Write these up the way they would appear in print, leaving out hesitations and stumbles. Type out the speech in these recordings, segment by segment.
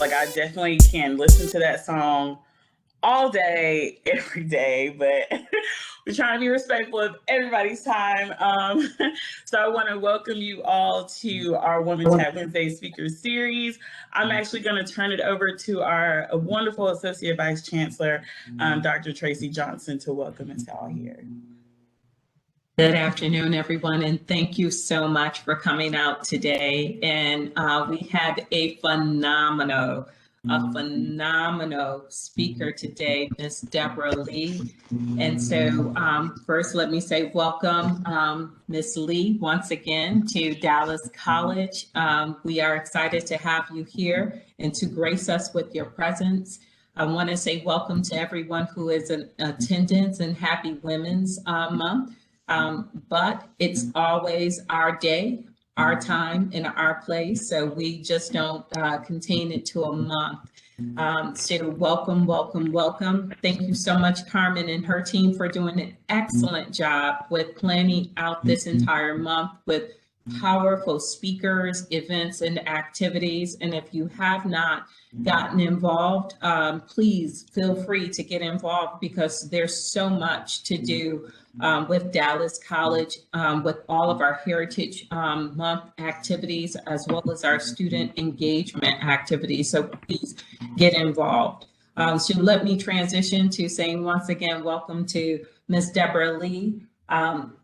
Like I definitely can listen to that song all day, every day, but we're trying to be respectful of everybody's time. So I want to welcome you all to our Women Chat Wednesday speaker series. I'm actually going to turn it over to our wonderful Associate Vice Chancellor, Dr. Tracy Johnson, to welcome us all here. Good afternoon, everyone, and thank you so much for coming out today. And we have a phenomenal speaker today, Miss Debra Lee. And so first, let me say welcome, Miss Lee, once again to Dallas College. We are excited to have you here and to grace us with your presence. I want to say welcome to everyone who is in attendance and happy Women's Month. But it's always our day, our time, and our place. So we just don't contain it to a month. So welcome, welcome, welcome. Thank you so much, Carmen and her team, for doing an excellent job with planning out this entire month with powerful speakers, events, and activities. And if you have not gotten involved, please feel free to get involved because there's so much to do with Dallas College, with all of our Heritage Month activities, as well as our student engagement activities. So please get involved. So let me transition to saying once again, welcome to Ms. Debra Lee.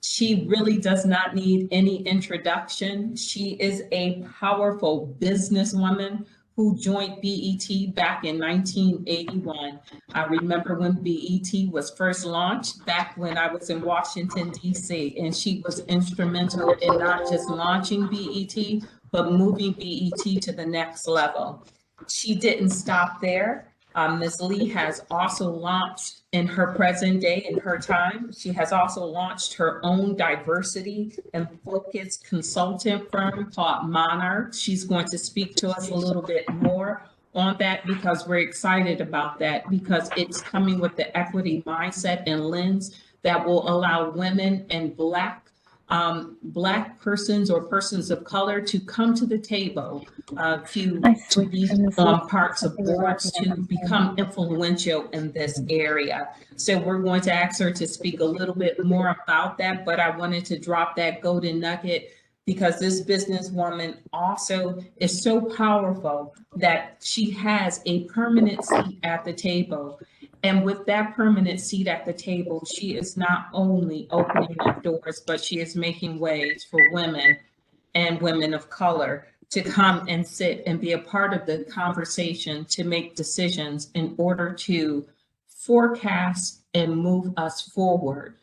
She really does not need any introduction. She is a powerful businesswoman who joined BET back in 1981. I remember when BET was first launched back when I was in Washington, D.C., and she was instrumental in not just launching BET, but moving BET to the next level. She didn't stop there. Ms. Lee has also launched in her present day, in her time, she has also launched her own diversity and focused consultant firm called Monarch. She's going to speak to us a little bit more on that because we're excited about that because it's coming with the equity mindset and lens that will allow women and Black persons or persons of color to come to the table to be on parts of boards, to become influential in this area. So we're going to ask her to speak a little bit more about that, but I wanted to drop that golden nugget because this businesswoman also is so powerful that she has a permanent seat at the table. And with that permanent seat at the table, she is not only opening up doors, but she is making ways for women and women of color to come and sit and be a part of the conversation to make decisions in order to forecast and move us forward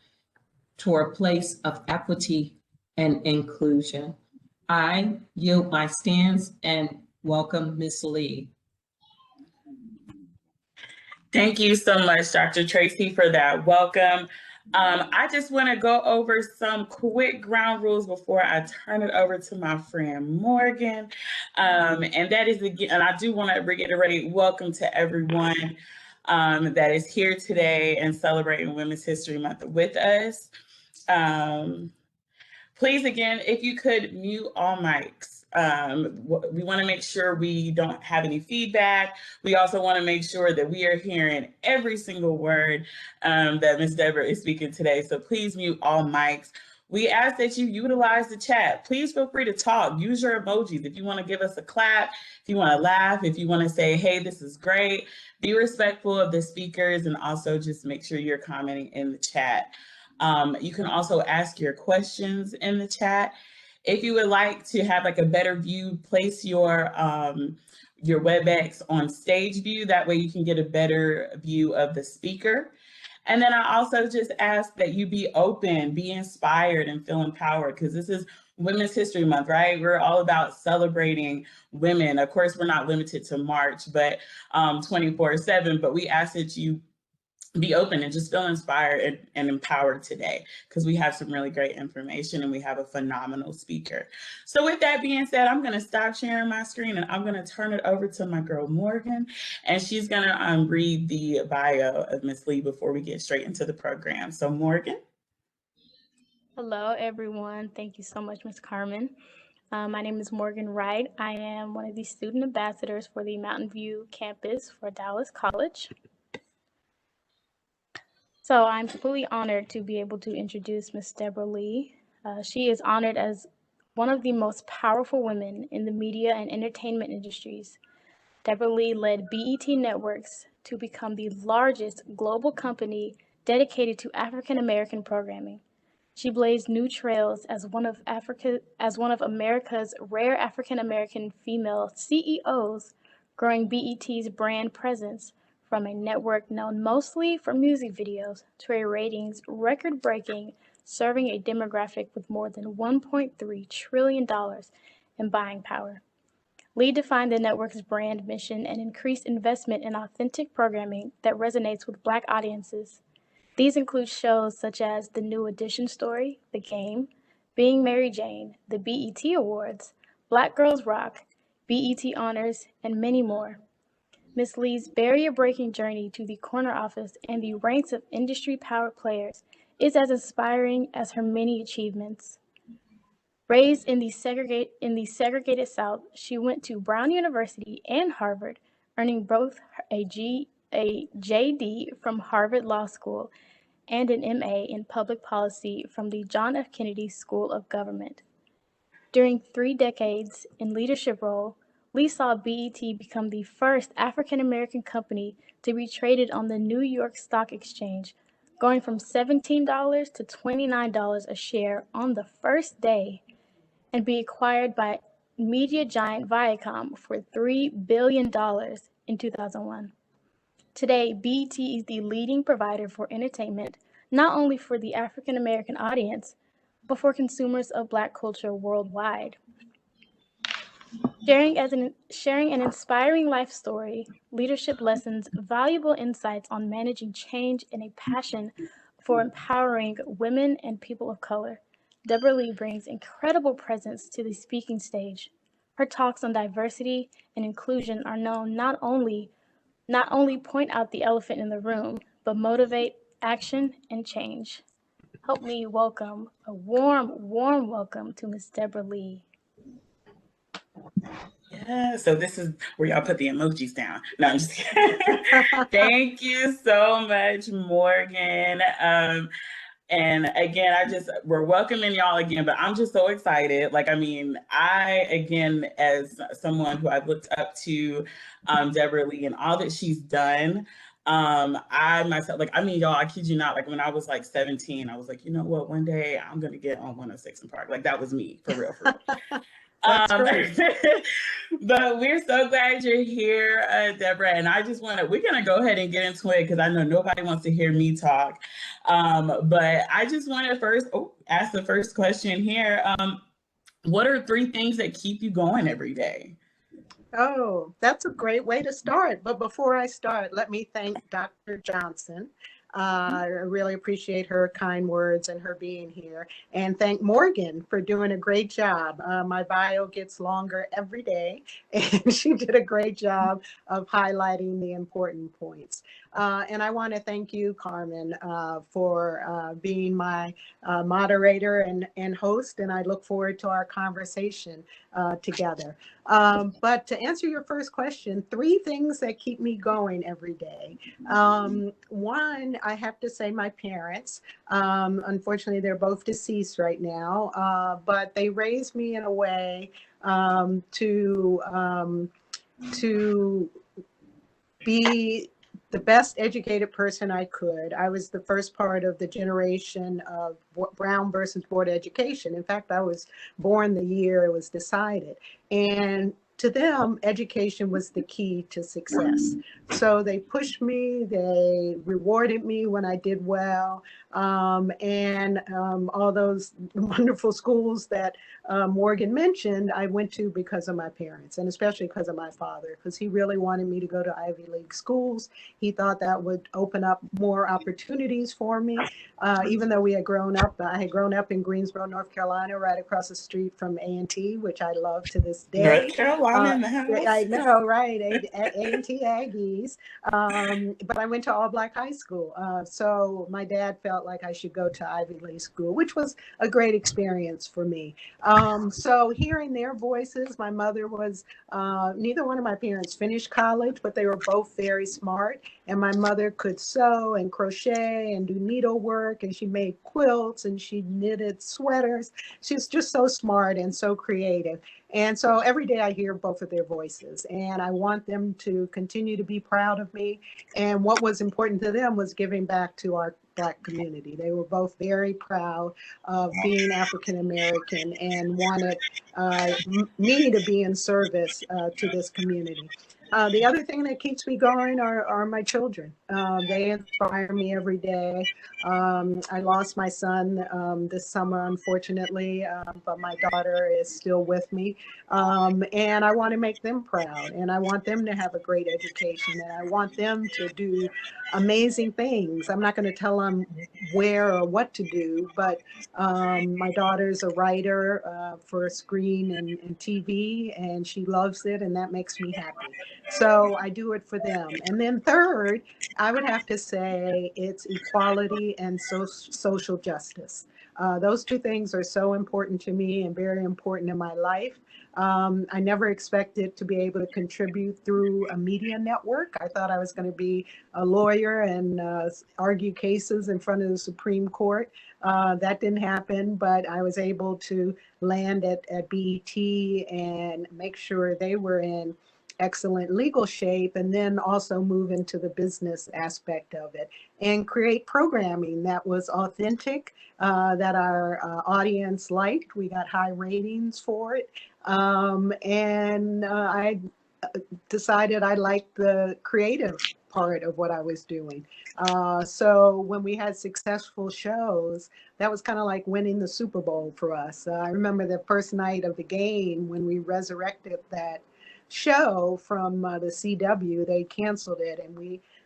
to a place of equity and inclusion. I yield my stance and welcome Ms. Lee. Thank you so much, Dr. Tracy, for that welcome. I just want to go over some quick ground rules before I turn it over to my friend Morgan. And that is, again, and I do want to reiterate, welcome to everyone that is here today and celebrating Women's History Month with us. Please, again, if you could mute all mics. We want to make sure we don't have any feedback. We also want to make sure that we are hearing every single word that Ms. Debra is speaking today. So please mute all mics. We ask that you utilize the chat. Please feel free to talk. Use your emojis. If you want to give us a clap, if you want to laugh, if you want to say, hey, this is great, be respectful of the speakers and also just make sure you're commenting in the chat. You can also ask your questions in the chat. If you would like to have like a better view, place your WebEx on stage view. That way you can get a better view of the speaker. And then I also just ask that you be open, be inspired, and feel empowered because this is Women's History Month, right? We're all about celebrating women. Of course, we're not limited to March, but 24/7, but we ask that you be open and just feel inspired and empowered today because we have some really great information and we have a phenomenal speaker. So with that being said, I'm going to stop sharing my screen and I'm going to turn it over to my girl Morgan, and she's going to read the bio of Ms. Lee before we get straight into the program. So Morgan. Hello, everyone. Thank you so much, Ms. Carmen. My name is Morgan Wright. I am one of the student ambassadors for the Mountain View campus for Dallas College. So I'm fully honored to be able to introduce Ms. Debra Lee. She is honored as one of the most powerful women in the media and entertainment industries. Debra Lee led BET Networks to become the largest global company dedicated to African American programming. She blazed new trails as one of America's rare African American female CEOs, growing BET's brand presence from a network known mostly for music videos to a ratings record-breaking, serving a demographic with more than $1.3 trillion in buying power. Lee defined the network's brand mission and increased investment in authentic programming that resonates with Black audiences. These include shows such as The New Edition Story, The Game, Being Mary Jane, the BET Awards, Black Girls Rock, BET Honors, and many more. Ms. Lee's barrier-breaking journey to the corner office and the ranks of industry-powered players is as inspiring as her many achievements. Raised in the segregated South, she went to Brown University and Harvard, earning both a JD from Harvard Law School and an MA in Public Policy from the John F. Kennedy School of Government. During 3 decades in leadership role, Lee saw BET become the first African American company to be traded on the New York Stock Exchange, going from $17 to $29 a share on the first day, and be acquired by media giant Viacom for $3 billion in 2001. Today, BET is the leading provider for entertainment, not only for the African American audience, but for consumers of Black culture worldwide. Sharing an inspiring life story, leadership lessons, valuable insights on managing change, and a passion for empowering women and people of color, Debra Lee brings incredible presence to the speaking stage. Her talks on diversity and inclusion are known not only point out the elephant in the room, but motivate action and change. Help me welcome a warm, warm welcome to Ms. Debra Lee. Yeah, so this is where y'all put the emojis down. No, I'm just kidding. Thank you so much, Morgan. And again, we're welcoming y'all again, but I'm just so excited. Like, I mean, again, as someone who I've looked up to, Debra Lee and all that she's done, I myself, like, I mean, y'all, I kid you not, like when I was like 17, I was like, you know what, one day I'm going to get on 106 in Park. Like that was me, for real, for real. But we're so glad you're here, Debra. And we're going to go ahead and get into it because I know nobody wants to hear me talk. But I just want to first ask the first question here. What are 3 things that keep you going every day? Oh, that's a great way to start. But before I start, let me thank Dr. Johnson. I really appreciate her kind words and her being here. And thank Morgan for doing a great job. My bio gets longer every day, and she did a great job of highlighting the important points. And I want to thank you, Carmen, for being my moderator and host, and I look forward to our conversation together. But to answer your first question, 3 things that keep me going every day. One, I have to say my parents. Unfortunately, they're both deceased right now, but they raised me in a way to be the best educated person I could. I was the first part of the generation of Brown versus Board of Education. In fact, I was born the year it was decided. And to them, education was the key to success. So they pushed me, they rewarded me when I did well, and all those wonderful schools that Morgan mentioned, I went to because of my parents, and especially because of my father, because he really wanted me to go to Ivy League schools. He thought that would open up more opportunities for me, even though I had grown up in Greensboro, North Carolina, right across the street from A&T, which I love to this day. North Carolina. Carolina in the house. I know, right? A&T Aggies. But I went to all black high school. So my dad felt like I should go to Ivy League school, which was a great experience for me. So hearing their voices, my mother was, neither one of my parents finished college, but they were both very smart. And my mother could sew and crochet and do needlework, and she made quilts and she knitted sweaters. She's just so smart and so creative. And so every day I hear both of their voices, and I want them to continue to be proud of me. And what was important to them was giving back to our Black community. They were both very proud of being African American and wanted me to be in service to this community. The other thing that keeps me going are my children. They inspire me every day. I lost my son this summer, unfortunately, but my daughter is still with me. And I want to make them proud, and I want them to have a great education, and I want them to do amazing things. I'm not going to tell them where or what to do, but my daughter's a writer for screen and TV, and she loves it, and that makes me happy. So I do it for them. And then third, I would have to say it's equality and social justice. Those two things are so important to me and very important in my life. I never expected to be able to contribute through a media network. I thought I was going to be a lawyer and argue cases in front of the Supreme Court. That didn't happen, but I was able to land at BET and make sure they were in excellent legal shape, and then also move into the business aspect of it and create programming that was authentic, that our audience liked. We got high ratings for it. And I decided I liked the creative part of what I was doing. So when we had successful shows, that was kind of like winning the Super Bowl for us. I remember the first night of the game when we resurrected that show from the CW. They canceled it, and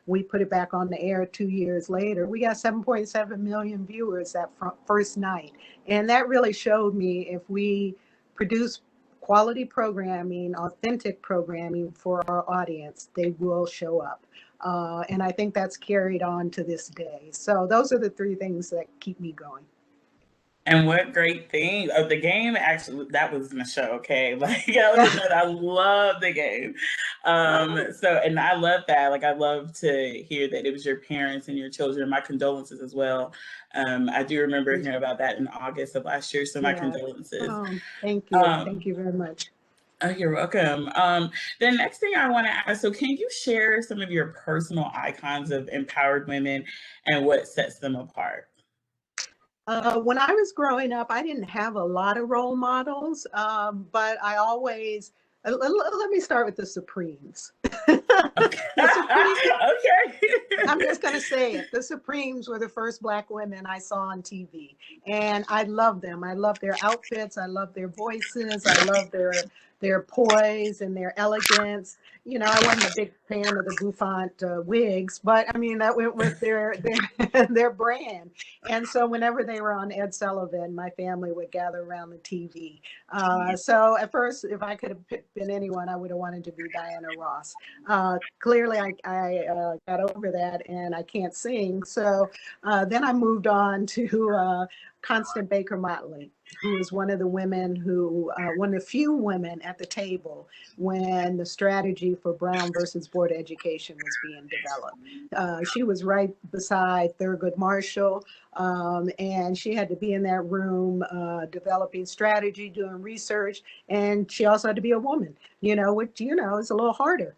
we put it back on the air 2 years later. We got 7.7 million viewers that first night, and that really showed me if we produce quality programming, authentic programming for our audience, they will show up. And I think that's carried on to this day. So those are the three things that keep me going. And what great thing of the game, actually, that was my show, okay? Like, I love the game. So, and I love that. Like, I love to hear that it was your parents and your children. My condolences as well. I do remember hearing about that in August of last year. So my condolences. Thank you. Thank you very much. Oh, you're welcome. The next thing I want to ask, so can you share some of your personal icons of empowered women and what sets them apart? When I was growing up, I didn't have a lot of role models, but I always, let me start with the Supremes. Okay. The Supremes, Okay. I'm just going to say it. The Supremes were the first Black women I saw on TV, and I love them. I love their outfits. I love their voices. I love their poise and their elegance. You know, I wasn't a big fan of the bouffant wigs, but I mean, that went with their brand. And so whenever they were on Ed Sullivan, my family would gather around the TV. So at first, if I could have been anyone, I would have wanted to be Diana Ross. Clearly, I got over that and I can't sing. So then I moved on to Constance Baker Motley, who was one of the women who, one of the few women at the table when the strategy for Brown versus Board of Education was being developed. She was right beside Thurgood Marshall, and she had to be in that room developing strategy, doing research, and she also had to be a woman, you know, which, you know, is a little harder.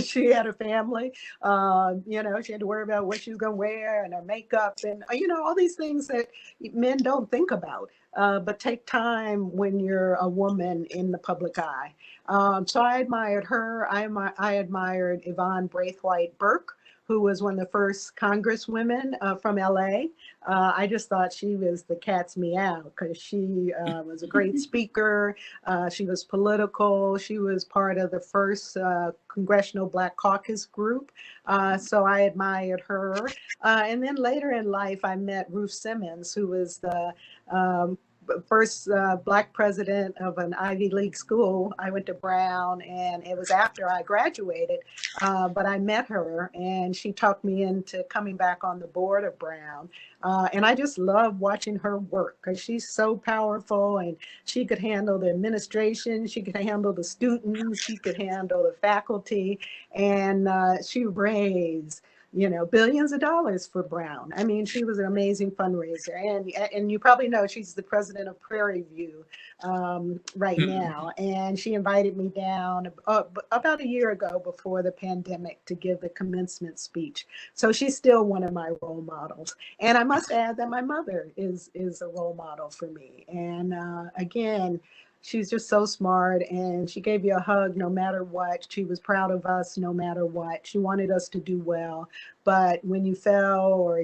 She had a family, you know, she had to worry about what she was going to wear and her makeup and, you know, all these things that men don't think about, but take time when you're a woman in the public eye. So I admired her. I admired Yvonne Braithwaite Burke, who was one of the first congresswomen from LA. I just thought she was the cat's meow because she was a great speaker. She was political. She was part of the first Congressional Black Caucus group. So I admired her. And then later in life, I met Ruth Simmons, who was the first Black president of an Ivy League school. I went to Brown, and it was after I graduated, but I met her, and she talked me into coming back on the board of Brown. And I just love watching her work because she's so powerful, and she could handle the administration, she could handle the students, she could handle the faculty, and she raised billions of dollars for Brown. I mean, she was an amazing fundraiser. And you probably know she's the president of Prairie View right now. And she invited me down about a year ago before the pandemic to give the commencement speech. So she's still one of my role models. And I must add that my mother is a role model for me. And again, she's just so smart, and she gave you a hug no matter what. She was proud of us no matter what. She wanted us to do well. But when you fell or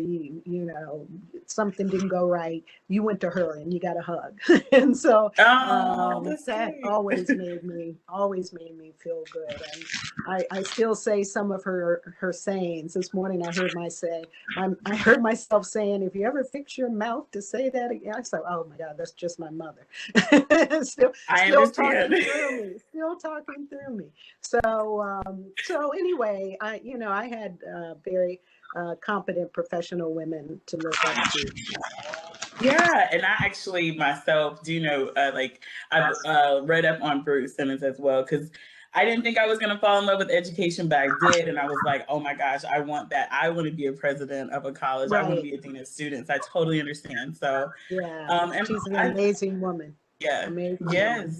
something didn't go right, you went to her and you got a hug. And so that always made me feel good. And I still say some of her sayings. This morning I heard myself saying, if you ever fix your mouth to say that again, I said, oh my God, that's just my mother. still talking through me. So anyway, I had very competent professional women to look up to. Yeah, and I actually myself do know, I've read up on Bruce Simmons as well, because I didn't think I was going to fall in love with education, but I did. And I was like, oh my gosh, I want that. I want to be a president of a college. Right. I want to be a dean of students. I totally understand. So, yeah, and she's an amazing woman. Yeah. Amazing yes. Woman.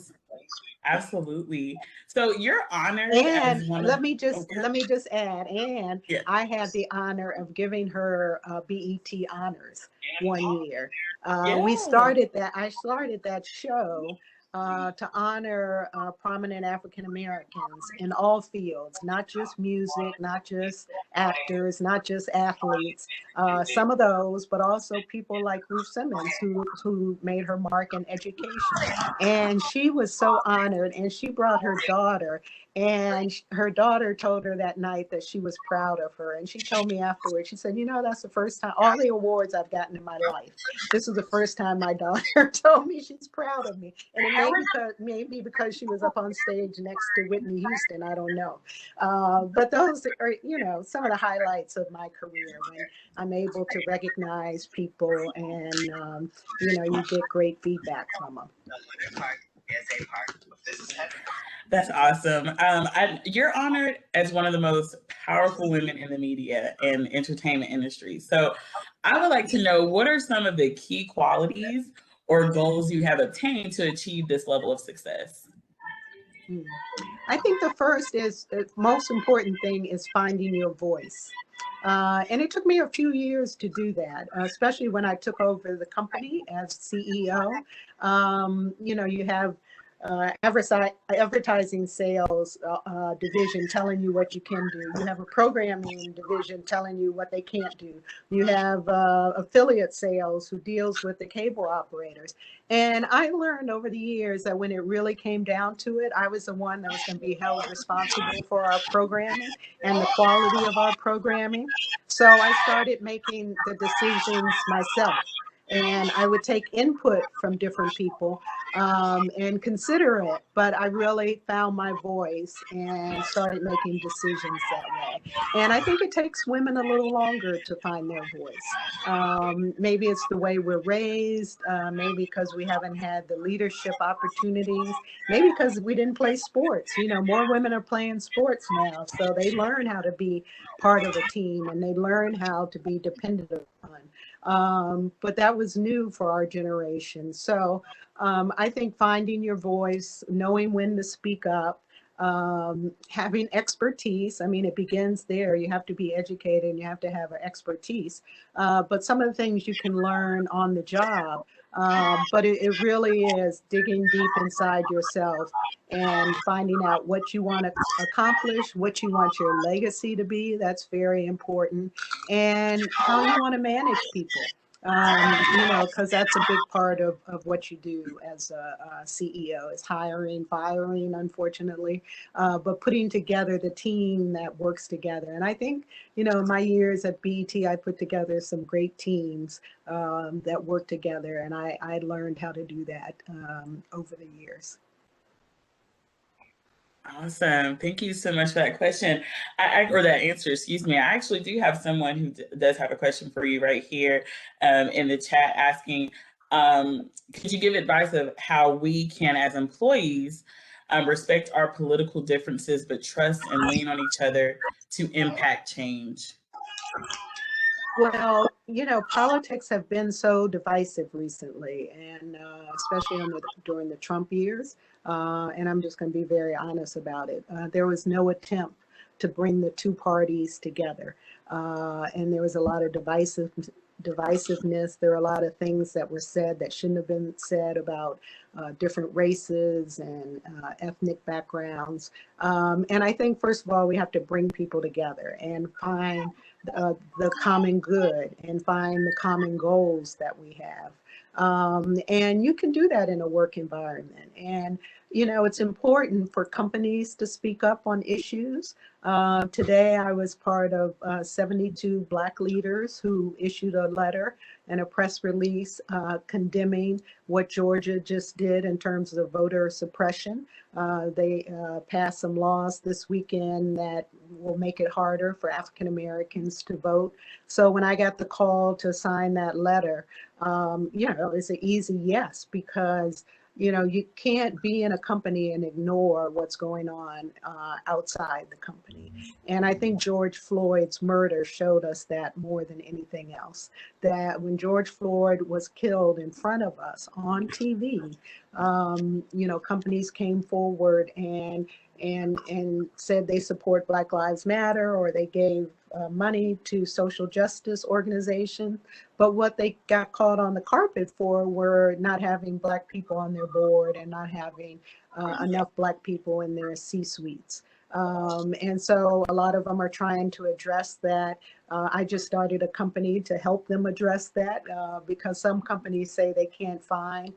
Absolutely. So you're honored. And let me just add, I had the honor of giving her BET honors one year. I started that show to honor prominent African Americans in all fields, not just music, not just actors, not just athletes, some of those, but also people like Ruth Simmons, who made her mark in education. And she was so honored, and she brought her daughter, and her daughter told her that night that she was proud of her. And she told me afterwards, she said, that's the first time, all the awards I've gotten in my life, this is the first time my daughter told me she's proud of me. And it maybe because she was up on stage next to Whitney Houston, I don't know. But those are, some of the highlights of my career, when I'm able to recognize people and, you get great feedback from them. That's awesome. You're honored as one of the most powerful women in the media and entertainment industry. So I would like to know, what are some of the key qualities or goals you have obtained to achieve this level of success? I think the most important thing is finding your voice. And it took me a few years to do that, especially when I took over the company as CEO. You have advertising sales division telling you what you can do. You have a programming division telling you what they can't do. You have affiliate sales who deals with the cable operators. And I learned over the years that when it really came down to it, I was the one that was going to be held responsible for our programming and the quality of our programming. So I started making the decisions myself. And I would take input from different people and consider it, but I really found my voice and started making decisions that way. And I think it takes women a little longer to find their voice. Maybe it's the way we're raised, maybe because we haven't had the leadership opportunities, maybe because we didn't play sports. More women are playing sports now, so they learn how to be part of a team, and they learn how to be dependent upon. But that was new for our generation. So I think finding your voice, knowing when to speak up, having expertise. I mean, it begins there. You have to be educated and you have to have an expertise. But some of the things you can learn on the job. But it really is digging deep inside yourself and finding out what you want to accomplish, what you want your legacy to be. That's very important. And how you want to manage people. because that's a big part of what you do as a CEO, is hiring, firing, unfortunately, but putting together the team that works together. And I think, in my years at BET, I put together some great teams that work together, and I learned how to do that over the years. Awesome. Thank you so much for that question, or that answer, excuse me. I actually do have someone who does have a question for you right here in the chat asking, could you give advice of how we can, as employees, respect our political differences, but trust and lean on each other to impact change? Well, politics have been so divisive recently, and especially during the Trump years. And I'm just going to be very honest about it. There was no attempt to bring the two parties together, and there was a lot of divisiveness. There are a lot of things that were said that shouldn't have been said about different races and ethnic backgrounds. And I think, first of all, we have to bring people together and find the common good and find the common goals that we have. And you can do that in a work environment. And, it's important for companies to speak up on issues. Today, I was part of 72 Black leaders who issued a letter and a press release condemning what Georgia just did in terms of voter suppression. They passed some laws this weekend that will make it harder for African Americans to vote. So when I got the call to sign that letter, it's an easy yes, because you can't be in a company and ignore what's going on outside the company. And I think George Floyd's murder showed us that more than anything else, that when George Floyd was killed in front of us on TV, companies came forward and said they support Black Lives Matter, or they gave money to social justice organizations. But what they got caught on the carpet for were not having Black people on their board and not having enough Black people in their C-suites. And so a lot of them are trying to address that. I just started a company to help them address that because some companies say they can't find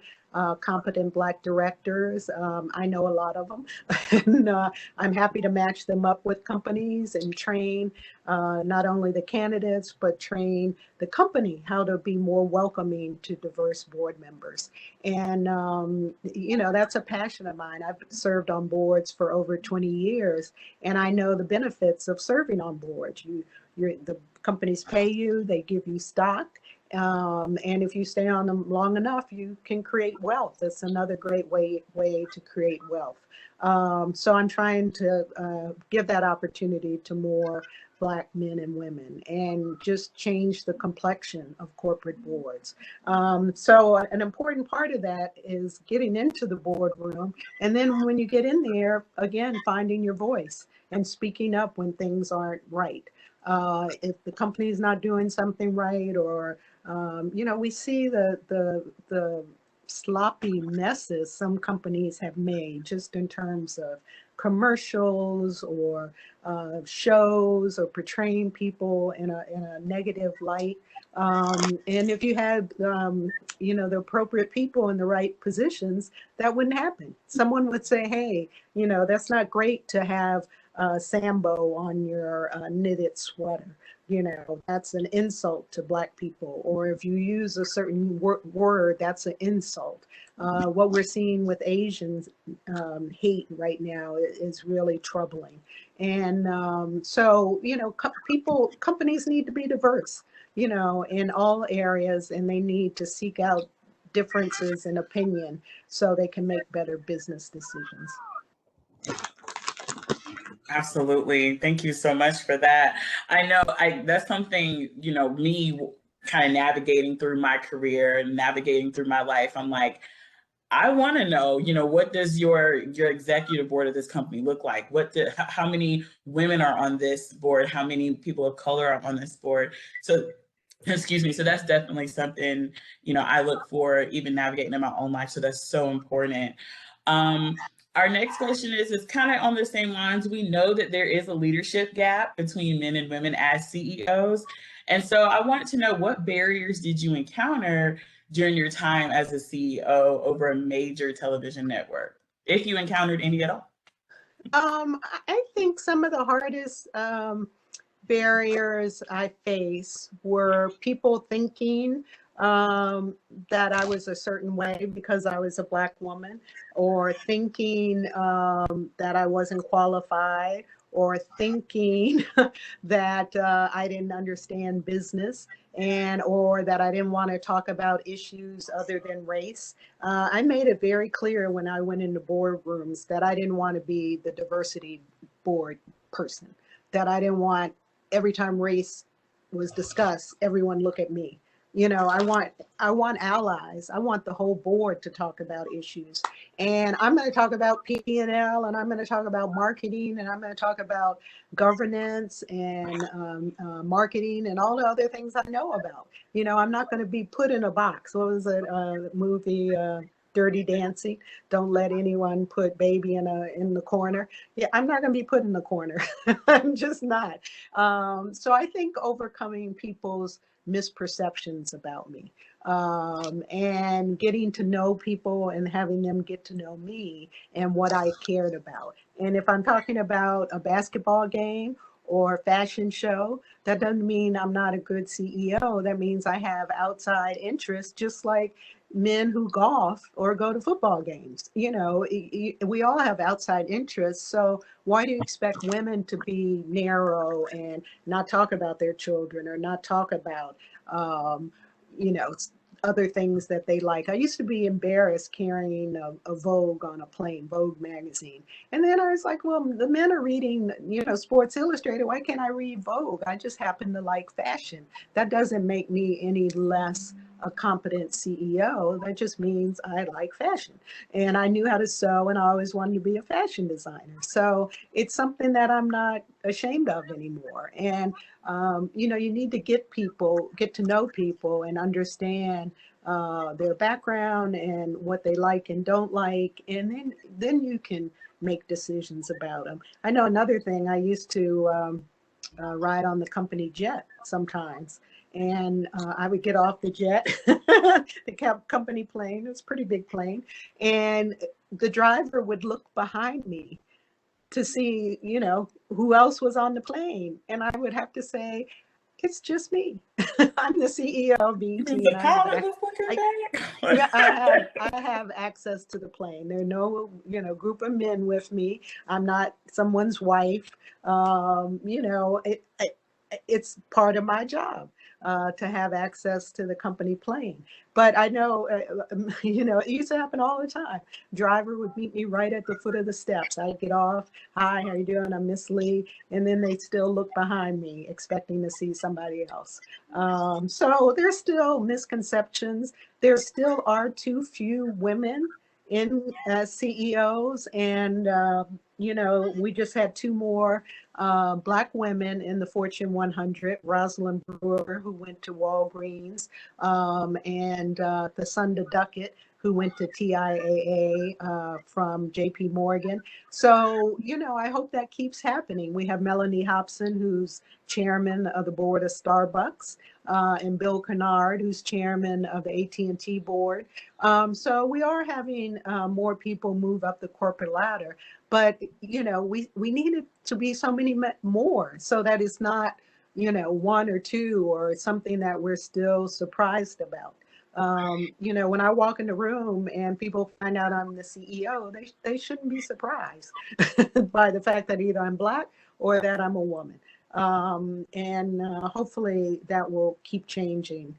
competent Black directors. I know a lot of them, and I'm happy to match them up with companies and train not only the candidates, but train the company how to be more welcoming to diverse board members. And, that's a passion of mine. I've served on boards for over 20 years, and I know the benefits of serving on boards. The companies pay you, they give you stock. And if you stay on them long enough, you can create wealth. That's another great way to create wealth. So I'm trying to give that opportunity to more Black men and women and just change the complexion of corporate boards. So an important part of that is getting into the boardroom. And then when you get in there, again, finding your voice and speaking up when things aren't right. If the company is not doing something right, or we see the sloppy messes some companies have made just in terms of commercials or shows or portraying people in a negative light. And if you had, the appropriate people in the right positions, that wouldn't happen. Someone would say, hey, that's not great to have Sambo on your knitted sweater. That's an insult to Black people. Or if you use a certain word, that's an insult. What we're seeing with Asians hate right now is really troubling. And so, companies need to be diverse, in all areas, and they need to seek out differences in opinion so they can make better business decisions. Absolutely. Thank you so much for that. I know that's something, me kind of navigating through my career and navigating through my life. I'm like, I want to know, what does your executive board of this company look like? How many women are on this board? How many people of color are on this board? So, excuse me. So that's definitely something, I look for even navigating in my own life. So that's so important. Our next question is kind of on the same lines. We know that there is a leadership gap between men and women as CEOs. And so I wanted to know, what barriers did you encounter during your time as a CEO over a major television network, if you encountered any at all? I think some of the hardest barriers I face were people thinking that I was a certain way because I was a Black woman, or thinking that I wasn't qualified, or thinking that I didn't understand business, and or that I didn't want to talk about issues other than race. I made it very clear when I went into boardrooms that I didn't want to be the diversity board person, that I didn't want every time race was discussed, everyone look at me. You know, I want allies. I want the whole board to talk about issues. And I'm going to talk about P&L, and I'm going to talk about marketing, and I'm going to talk about governance and marketing and all the other things I know about. You know, I'm not going to be put in a box. What was it, movie, Dirty Dancing? Don't let anyone put baby in the corner. Yeah, I'm not going to be put in the corner. I'm just not. So I think overcoming people's misperceptions about me, and getting to know people and having them get to know me and what I cared about. And if I'm talking about a basketball game or fashion show, that doesn't mean I'm not a good CEO. That means I have outside interests, just like men who golf or go to football games. You know, we all have outside interests. So why do you expect women to be narrow and not talk about their children, or not talk about, you know, other things that they like? I used to be embarrassed carrying a Vogue on a plane, Vogue magazine. And then I was like, well, the men are reading, you know, Sports Illustrated. Why can't I read Vogue? I just happen to like fashion. That doesn't make me any less a competent CEO. That just means I like fashion, and I knew how to sew, and I always wanted to be a fashion designer. So it's something that I'm not ashamed of anymore. And you know, you need to get to know people and understand their background and what they like and don't like, and then you can make decisions about them. I know another thing, I used to ride on the company jet sometimes. And I would get off the jet, the company plane, it was a pretty big plane, and the driver would look behind me to see, you know, who else was on the plane. And I would have to say, it's just me. I'm the CEO of BET. The pilot was looking back. I have access to the plane. There are no, you know, group of men with me. I'm not someone's wife. You know, it's part of my job to have access to the company plane. But I know, you know, it used to happen all the time. Driver would meet me right at the foot of the steps. I'd get off. Hi, how you doing? I'm Miss Lee. And then they'd still look behind me, expecting to see somebody else. So there's still misconceptions. There still are too few women in as CEOs. And, you know, we just had 2 more Black women in the Fortune 100, Rosalind Brewer, who went to Walgreens, and Thasunda Duckett, who went to TIAA from JP Morgan. So, you know, I hope that keeps happening. We have Melanie Hobson, who's chairman of the board of Starbucks, and Bill Kennard, who's chairman of the AT&T board. So we are having more people move up the corporate ladder. But, you know, we need it to be so many more, so that it's not, you know, 1 or 2 or something that we're still surprised about. You know, when I walk in the room and people find out I'm the CEO, they shouldn't be surprised by the fact that either I'm Black or that I'm a woman. And hopefully that will keep changing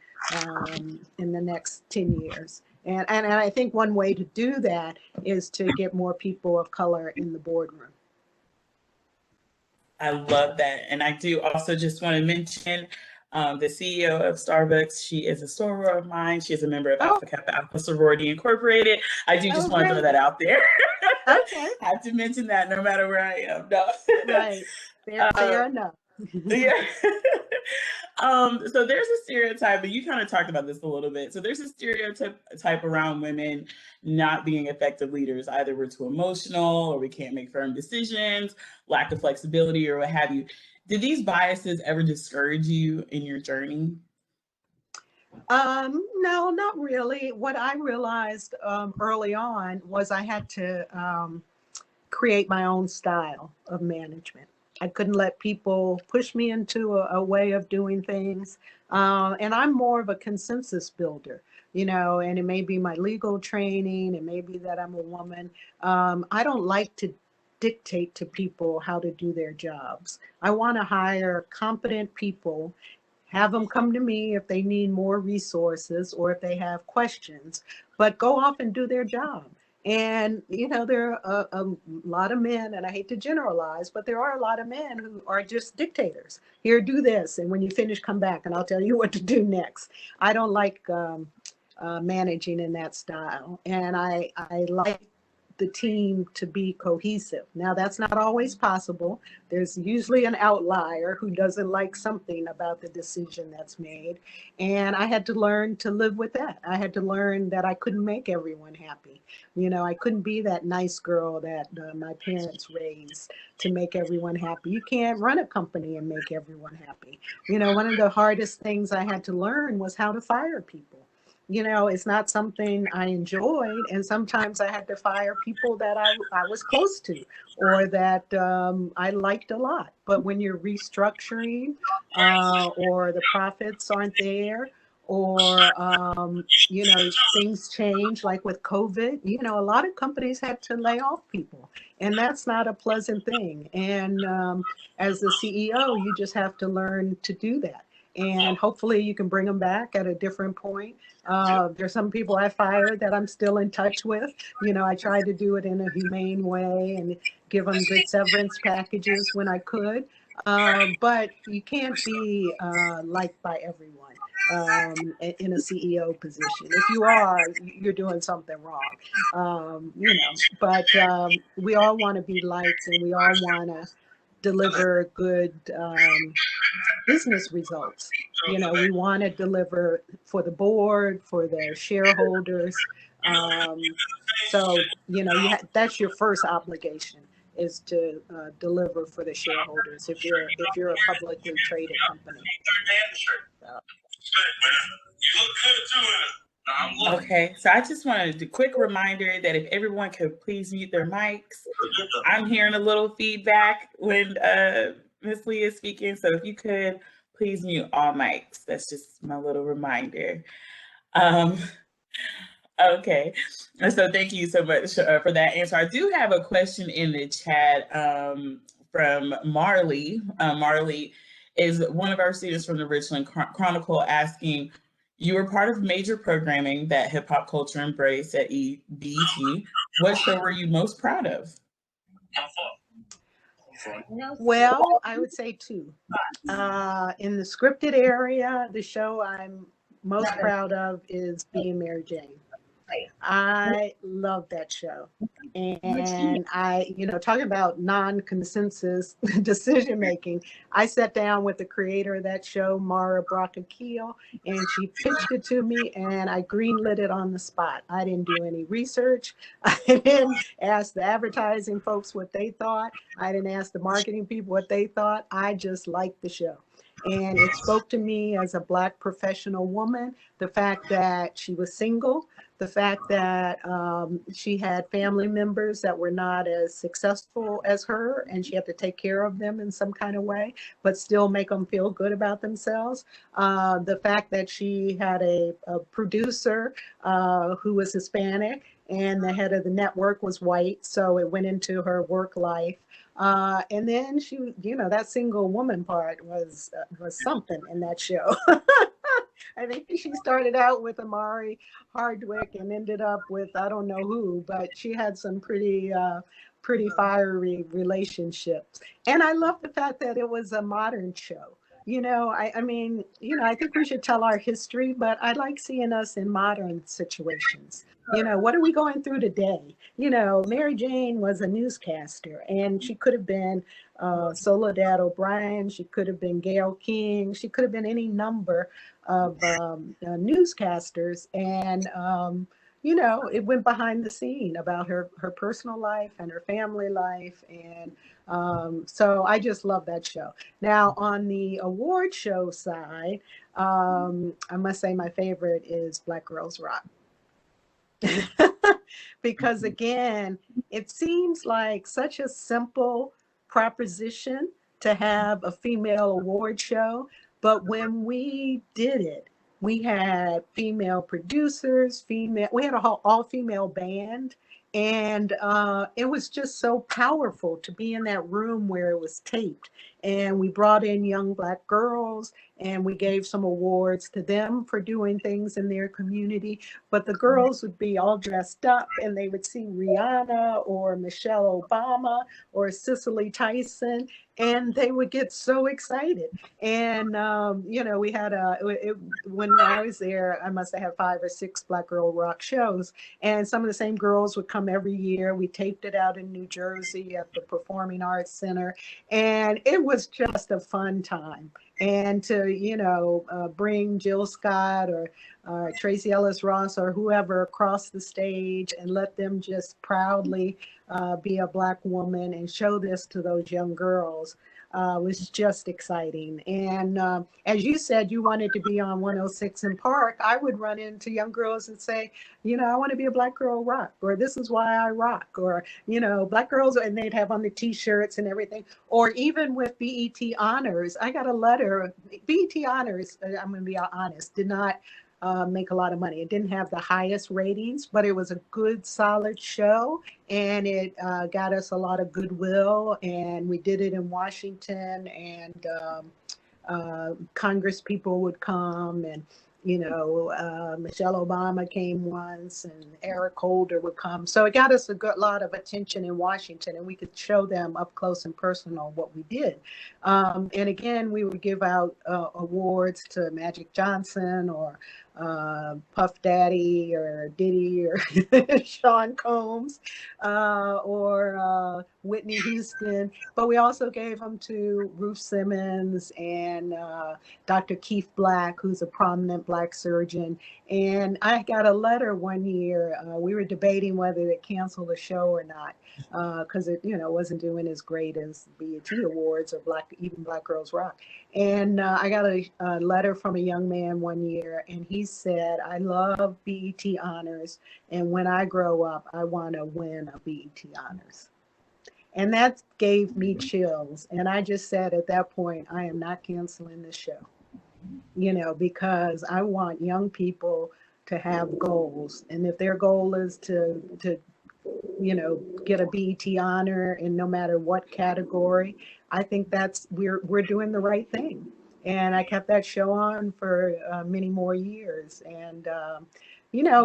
in the next 10 years. And I think one way to do that is to get more people of color in the boardroom. I love that. And I do also just want to mention the CEO of Starbucks. She is a soror of mine. She is a member of Alpha Kappa Alpha Sorority Incorporated. I do just want to throw that out there. Okay. I have to mention that no matter where I am. No. Right. Fair enough. Yeah. So there's a stereotype, but you kind of talked about this a little bit. So there's a stereotype around women not being effective leaders. Either we're too emotional, or we can't make firm decisions, lack of flexibility, or what have you. Did these biases ever discourage you in your journey? No, not really. What I realized early on was I had to create my own style of management. I couldn't let people push me into a way of doing things. And I'm more of a consensus builder, and it may be my legal training, it may be that I'm a woman. I don't like to dictate to people how to do their jobs. I want to hire competent people, have them come to me if they need more resources or if they have questions, but go off and do their job. And, there are a lot of men, and I hate to generalize, but there are a lot of men who are just dictators. Here, do this. And when you finish, come back and I'll tell you what to do next. I don't like managing in that style. And I like the team to be cohesive. Now, that's not always possible. There's usually an outlier who doesn't like something about the decision that's made. And I had to learn to live with that. I had to learn that I couldn't make everyone happy. I couldn't be that nice girl that my parents raised to make everyone happy. You can't run a company and make everyone happy. One of the hardest things I had to learn was how to fire people. It's not something I enjoyed. And sometimes I had to fire people that I was close to or that I liked a lot. But when you're restructuring or the profits aren't there, or, things change, like with COVID, a lot of companies had to lay off people. And that's not a pleasant thing. And as the CEO, you just have to learn to do that. And hopefully you can bring them back at a different point. There's some people I fired that I'm still in touch with. I tried to do it in a humane way and give them good severance packages when I could. But you can't be liked by everyone in a CEO position. If you are, you're doing something wrong. But we all want to be liked, and we all want to deliver good business results. We want to deliver for the board, for the shareholders. So, that's your first obligation, is to deliver for the shareholders if you're a publicly traded company. Okay, so I just wanted a quick reminder that if everyone could please mute their mics. I'm hearing a little feedback when Ms. Lee is speaking, so if you could please mute all mics. That's just my little reminder. Okay, so thank you so much for that answer. I do have a question in the chat from Marley. Marley is one of our students from the Richland Chronicle, asking, you were part of major programming that hip hop culture embraced at BET. What show were you most proud of? Well, I would say two. In the scripted area, the show I'm most proud of is Being Mary Jane. I love that show. And I, talking about non-consensus decision making, I sat down with the creator of that show, Mara Brock-Akil, and she pitched it to me, and I greenlit it on the spot. I didn't do any research. I didn't ask the advertising folks what they thought. I didn't ask the marketing people what they thought. I just liked the show. And it spoke to me as a Black professional woman, the fact that she was single, the fact that she had family members that were not as successful as her, and she had to take care of them in some kind of way, but still make them feel good about themselves. The fact that she had a producer who was Hispanic, and the head of the network was white, so it went into her work life. And then she, that single woman part was something in that show. I think she started out with Amari Hardwick and ended up with, I don't know who, but she had some pretty fiery relationships. And I love the fact that it was a modern show. I think we should tell our history, but I like seeing us in modern situations. What are we going through today? Mary Jane was a newscaster, and she could have been Soledad O'Brien. She could have been Gayle King. She could have been any number of newscasters. And, it went behind the scene about her personal life and her family life. And so I just love that show. Now, on the award show side, I must say my favorite is Black Girls Rock. Because again, it seems like such a simple proposition to have a female award show, but when we did it, we had female producers, we had a whole all-female band, and it was just so powerful to be in that room where it was taped. And we brought in young Black girls, and we gave some awards to them for doing things in their community. But the girls would be all dressed up, and they would see Rihanna or Michelle Obama or Cicely Tyson, and they would get so excited. And we had when I was there, I must have had 5 or 6 Black Girl Rock shows, and some of the same girls would come every year. We taped it out in New Jersey at the Performing Arts Center, and it was just a fun time. And to bring Jill Scott or Tracy Ellis Ross or whoever across the stage and let them just proudly be a Black woman and show this to those young girls was just exciting. And as you said, you wanted to be on 106 in Park. I would run into young girls and say, I want to be a Black Girl Rock, or this is why I rock, or, Black girls, and they'd have on the t-shirts and everything. Or even with BET Honors, I got a letter. BET Honors, I'm going to be honest, did not make a lot of money. It didn't have the highest ratings, but it was a good, solid show, and it got us a lot of goodwill. And we did it in Washington, and Congress people would come, and Michelle Obama came once, and Eric Holder would come. So it got us a good lot of attention in Washington, and we could show them up close and personal what we did. And again, we would give out awards to Magic Johnson or Puff Daddy or Diddy or Sean Combs or Whitney Houston. But we also gave them to Ruth Simmons and Dr. Keith Black, who's a prominent Black surgeon. And I got a letter one year. We were debating whether to cancel the show or not, because it wasn't doing as great as BET Awards or even Black Girls Rock. And I got a letter from a young man one year, and he said, I love BET Honors, and when I grow up, I want to win a BET Honors. And that gave me chills. And I just said at that point, I am not canceling this show, because I want young people to have goals. And if their goal is to get a BET honor in no matter what category, I think we're doing the right thing. And I kept that show on for many more years. And,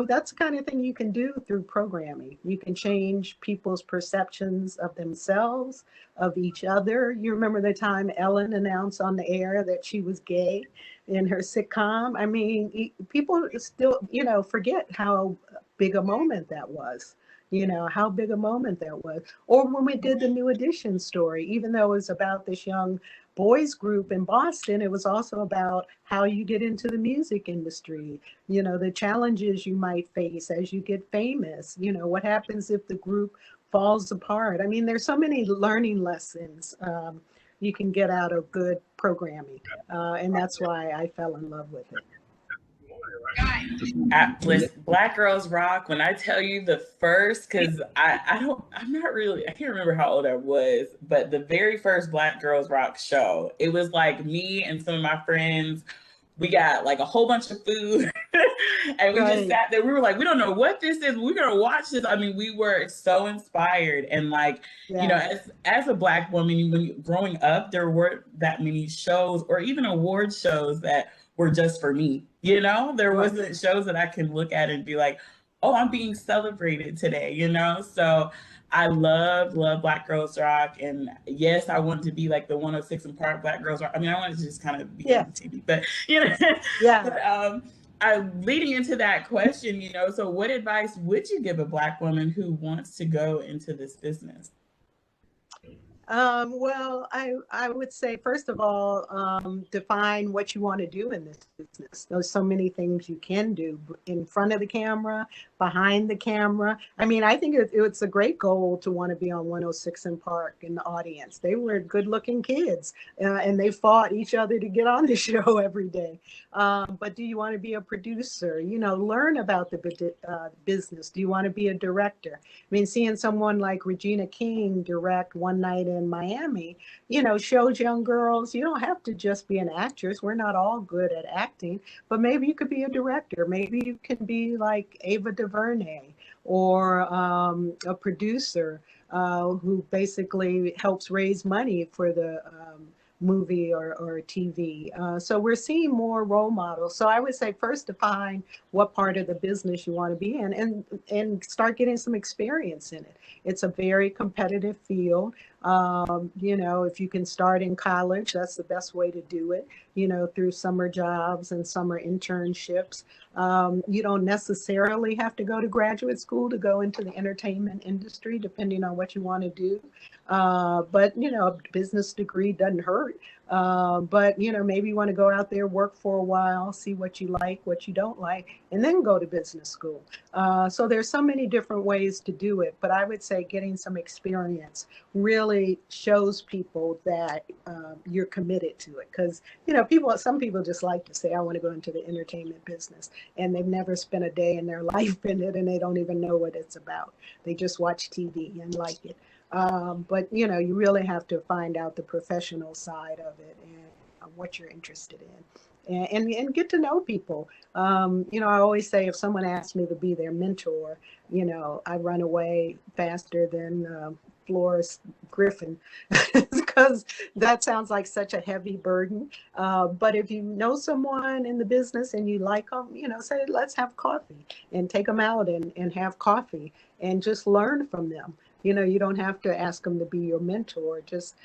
that's the kind of thing you can do through programming. You can change people's perceptions of themselves, of each other. You remember the time Ellen announced on the air that she was gay in her sitcom? I mean, people still, forget how big a moment that was. How big a moment that was. Or when we did the New Edition story, even though it was about this young boys group in Boston, it was also about how you get into the music industry, the challenges you might face as you get famous, what happens if the group falls apart. I mean, there's so many learning lessons you can get out of good programming. And that's why I fell in love with it. Black Girls Rock, when I tell you the first, because I can't remember how old I was, but the very first Black Girls Rock show, it was like me and some of my friends, we got like a whole bunch of food and we just sat there. We were like, we don't know what this is. We're going to watch this. I mean, we were so inspired. And like, as a Black woman, when growing up, there weren't that many shows or even award shows that were just for me. There wasn't shows that I can look at and be like, oh, I'm being celebrated today, So I love Black Girls Rock. And yes, I wanted to be like the 106 in Park Black Girls Rock. I mean, I wanted to just kind of be on TV, but, But, leading into that question, so what advice would you give a Black woman who wants to go into this business? Well, I would say, first of all, define what you want to do in this business. There's so many things you can do in front of the camera, behind the camera. I mean, I think it's a great goal to want to be on 106 and Park in the audience. They were good looking kids and they fought each other to get on the show every day. But do you want to be a producer? You know, learn about the business. Do you want to be a director? I mean, seeing someone like Regina King direct One Night in Miami, you know, shows young girls you don't have to just be an actress. We're not all good at acting, but maybe you could be a director. Maybe you can be like Ava DuVernay or a producer who basically helps raise money for the movie or TV. So we're seeing more role models. So I would say first define what part of the business you want to be in and start getting some experience in it. It's a very competitive field. You know, if you can start in college, that's the best way to do it, you know, through summer jobs and summer internships. You don't necessarily have to go to graduate school to go into the entertainment industry, depending on what you want to do. But, you know, a business degree doesn't hurt. But, you know, maybe you want to go out there, work for a while, see what you like, what you don't like, and then go to business school. So there's so many different ways to do it. But I would say getting some experience really shows people that you're committed to it. Because, you know, some people just like to say, I want to go into the entertainment business. And they've never spent a day in their life in it, and they don't even know what it's about. They just watch TV and like it. But, you know, you really have to find out the professional side of it and what you're interested in and get to know people. You know, I always say if someone asks me to be their mentor, you know, I run away faster than Florence Griffin because that sounds like such a heavy burden. But if you know someone in the business and you like them, you know, say, let's have coffee and take them out and have coffee and just learn from them. You know, you don't have to ask them to be your mentor. Just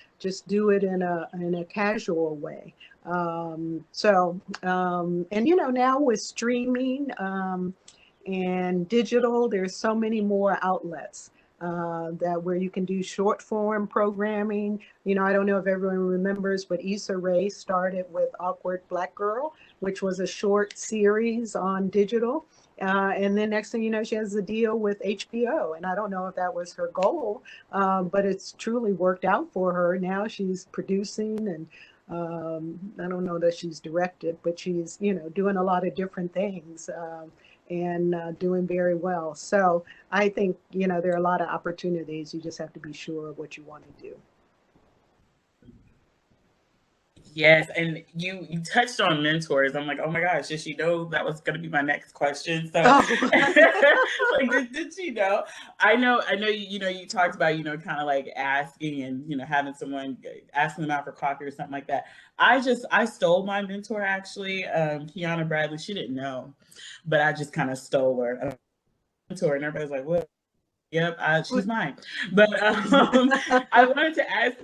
do it in a casual way. And you know, now with streaming and digital, there's so many more outlets that where you can do short form programming. You know, I don't know if everyone remembers, but Issa Rae started with Awkward Black Girl, which was a short series on digital. And then next thing you know, she has a deal with HBO. And I don't know if that was her goal, but it's truly worked out for her. Now she's producing and I don't know that she's directed, but she's, you know, doing a lot of different things and doing very well. So I think, you know, there are a lot of opportunities. You just have to be sure of what you want to do. Yes, and you touched on mentors. I'm like, oh my gosh, did she know that was going to be my next question? So, like, did she know? I know. You know, you talked about, you know, kind of like asking and, you know, having someone asking them out for coffee or something like that. I stole my mentor actually, Kiana Bradley. She didn't know, but I just kind of stole her mentor, and everybody's like, what? Yep, she's mine. But I wanted to ask.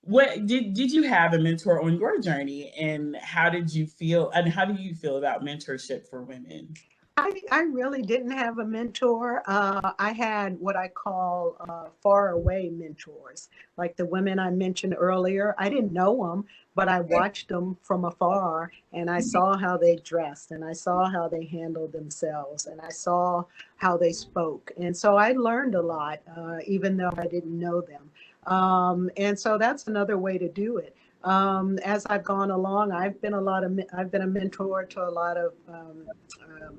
What did you have a mentor on your journey, and how did you feel? And how do you feel about mentorship for women? I really didn't have a mentor. I had what I call far away mentors, like the women I mentioned earlier. I didn't know them, but I watched them from afar, and I saw how they dressed, and I saw how they handled themselves, and I saw how they spoke. And so I learned a lot, even though I didn't know them. And so that's another way to do it. As I've gone along, I've been a mentor to a lot of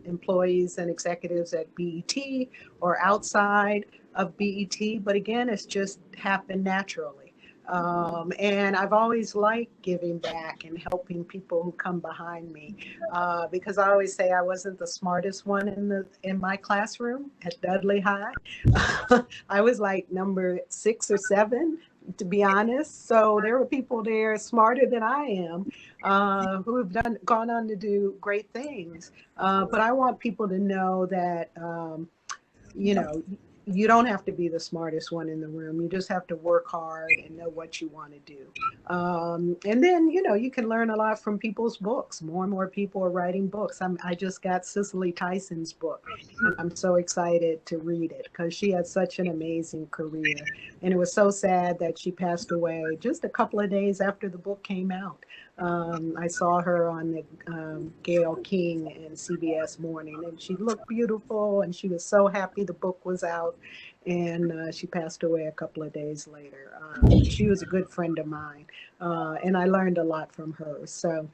employees and executives at BET or outside of BET, but again, it's just happened naturally. And I've always liked giving back and helping people who come behind me, because I always say I wasn't the smartest one in my classroom at Dudley High. I was like number 6 or 7, to be honest. So there were people there smarter than I am who have gone on to do great things. But I want people to know that you know, you don't have to be the smartest one in the room. You just have to work hard and know what you want to do. And then, you can learn a lot from people's books. More and more people are writing books. I just got Cicely Tyson's book, and I'm so excited to read it because she had such an amazing career. And it was so sad that she passed away just a couple of days after the book came out. I saw her on the Gayle King and CBS Morning, and she looked beautiful, and she was so happy the book was out. And she passed away a couple of days later. She was a good friend of mine, and I learned a lot from her. So,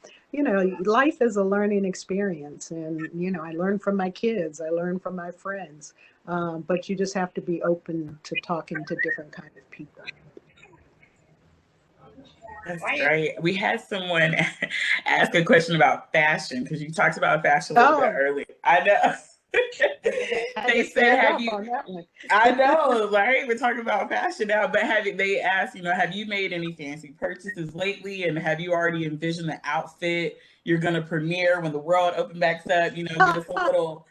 life is a learning experience, and I learn from my kids, I learn from my friends, but you just have to be open to talking to different kind of people. That's great. We had someone ask a question about fashion because you talked about fashion a little bit earlier. I know. They said, "Have you?" I know, right? We're talking about fashion now, but they asked, have you made any fancy purchases lately, and have you already envisioned the outfit you're gonna premiere when the world opens back up? Give us a little.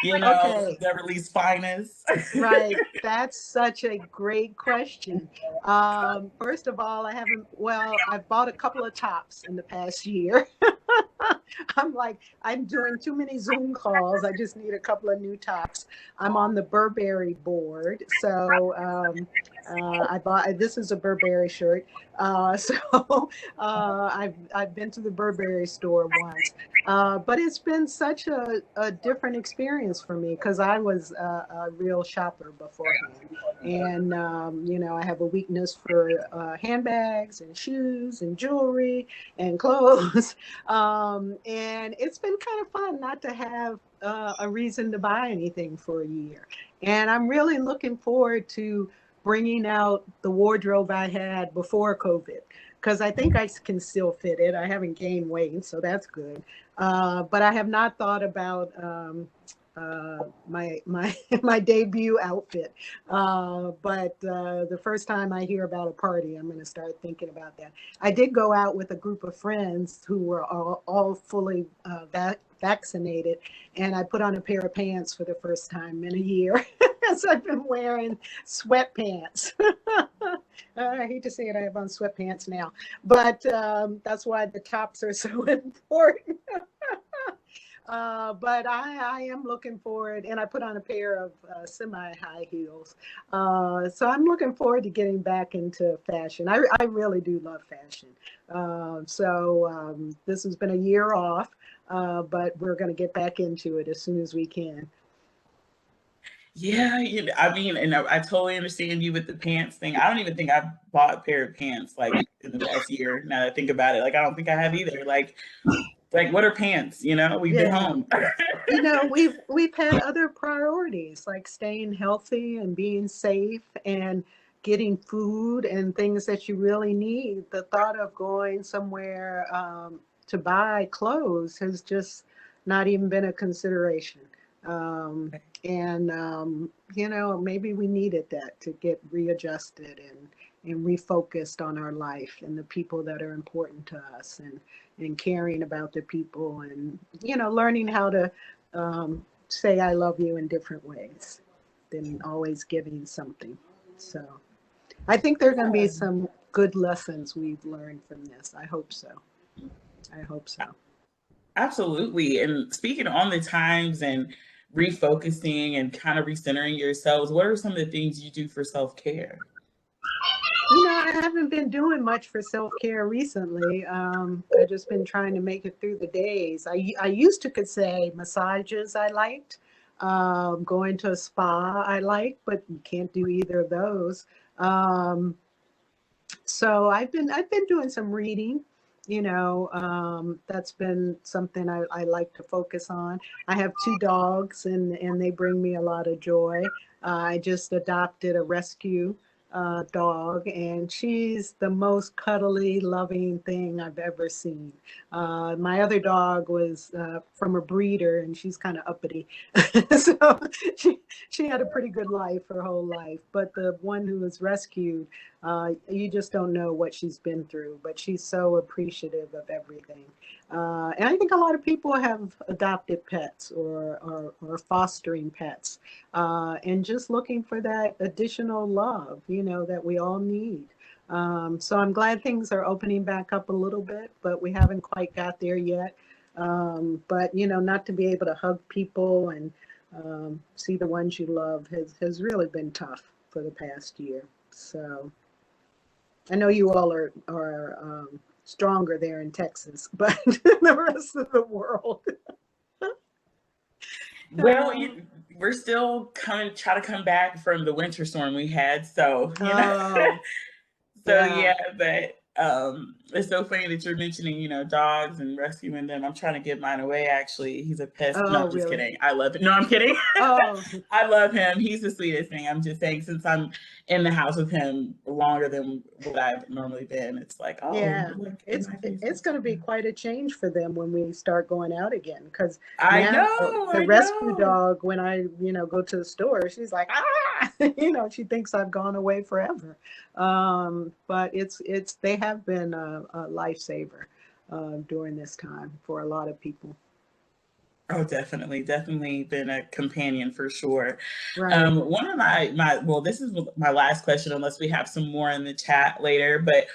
Okay. Debra Lee's finest. Right. That's such a great question. First of all, I've bought a couple of tops in the past year. I'm doing too many Zoom calls. I just need a couple of new tops. I'm on the Burberry board. So this is a Burberry shirt. I've been to the Burberry store once. But it's been such a different experience for me because I was a real shopper beforehand. And, I have a weakness for handbags and shoes and jewelry and clothes. And it's been kind of fun not to have a reason to buy anything for a year. And I'm really looking forward to bringing out the wardrobe I had before COVID, because I think I can still fit it. I haven't gained weight, so that's good. But I have not thought about my debut outfit. But the first time I hear about a party, I'm going to start thinking about that. I did go out with a group of friends who were all fully vaccinated, and I put on a pair of pants for the first time in a year. So I've been wearing sweatpants. I hate to say it, I have on sweatpants now, but that's why the tops are so important. But I am looking forward, and I put on a pair of semi-high heels. So I'm looking forward to getting back into fashion. I really do love fashion. So this has been a year off, but we're going to get back into it as soon as we can. Yeah, and I totally understand you with the pants thing. I don't even think I've bought a pair of pants like in the past year. Now that I think about it, I don't think I have either. Like what are pants? We've been home. We've had other priorities like staying healthy and being safe and getting food and things that you really need. The thought of going somewhere to buy clothes has just not even been a consideration. Maybe we needed that to get readjusted and refocused on our life and the people that are important to us, and caring about the people, and learning how to say I love you in different ways than always giving something. So I think there are going to be some good lessons we've learned from this. I hope so. Absolutely. And speaking on the times and refocusing and kind of recentering yourselves, what are some of the things you do for self-care? I haven't been doing much for self-care recently. I've just been trying to make it through the days. I used to could say massages I liked, going to a spa I like, but you can't do either of those. So I've been doing some reading. That's been something I like to focus on. I have 2 dogs, and they bring me a lot of joy. I just adopted a rescue dog, and she's the most cuddly, loving thing I've ever seen. My other dog was from a breeder, and she's kind of uppity. So she had a pretty good life her whole life. But the one who was rescued, you just don't know what she's been through, but she's so appreciative of everything. And I think a lot of people have adopted pets or fostering pets, and just looking for that additional love, that we all need. So I'm glad things are opening back up a little bit, but we haven't quite got there yet. But not to be able to hug people and see the ones you love has really been tough for the past year. So I know you all are stronger there in Texas, but the rest of the world. Well, we're still try to come back from the winter storm we had, so Oh, so yeah. but it's so funny that you're mentioning, dogs and rescuing them. I'm trying to give mine away, actually. He's a pest. No, Oh, I'm just really? kidding. I love it. No, I'm kidding. Oh, I love him. He's the sweetest thing. I'm just saying, since I'm in the house with him longer than what I've normally been, it's like, oh, yeah. look, It's going to be quite a change for them when we start going out again. Because I now know, the I rescue know. dog, when I go to the store, she's like, ah, she thinks I've gone away forever. But they have been a lifesaver during this time for a lot of people. Oh, definitely, definitely been a companion for sure. Right. One of well, this is my last question, unless we have some more in the chat later. But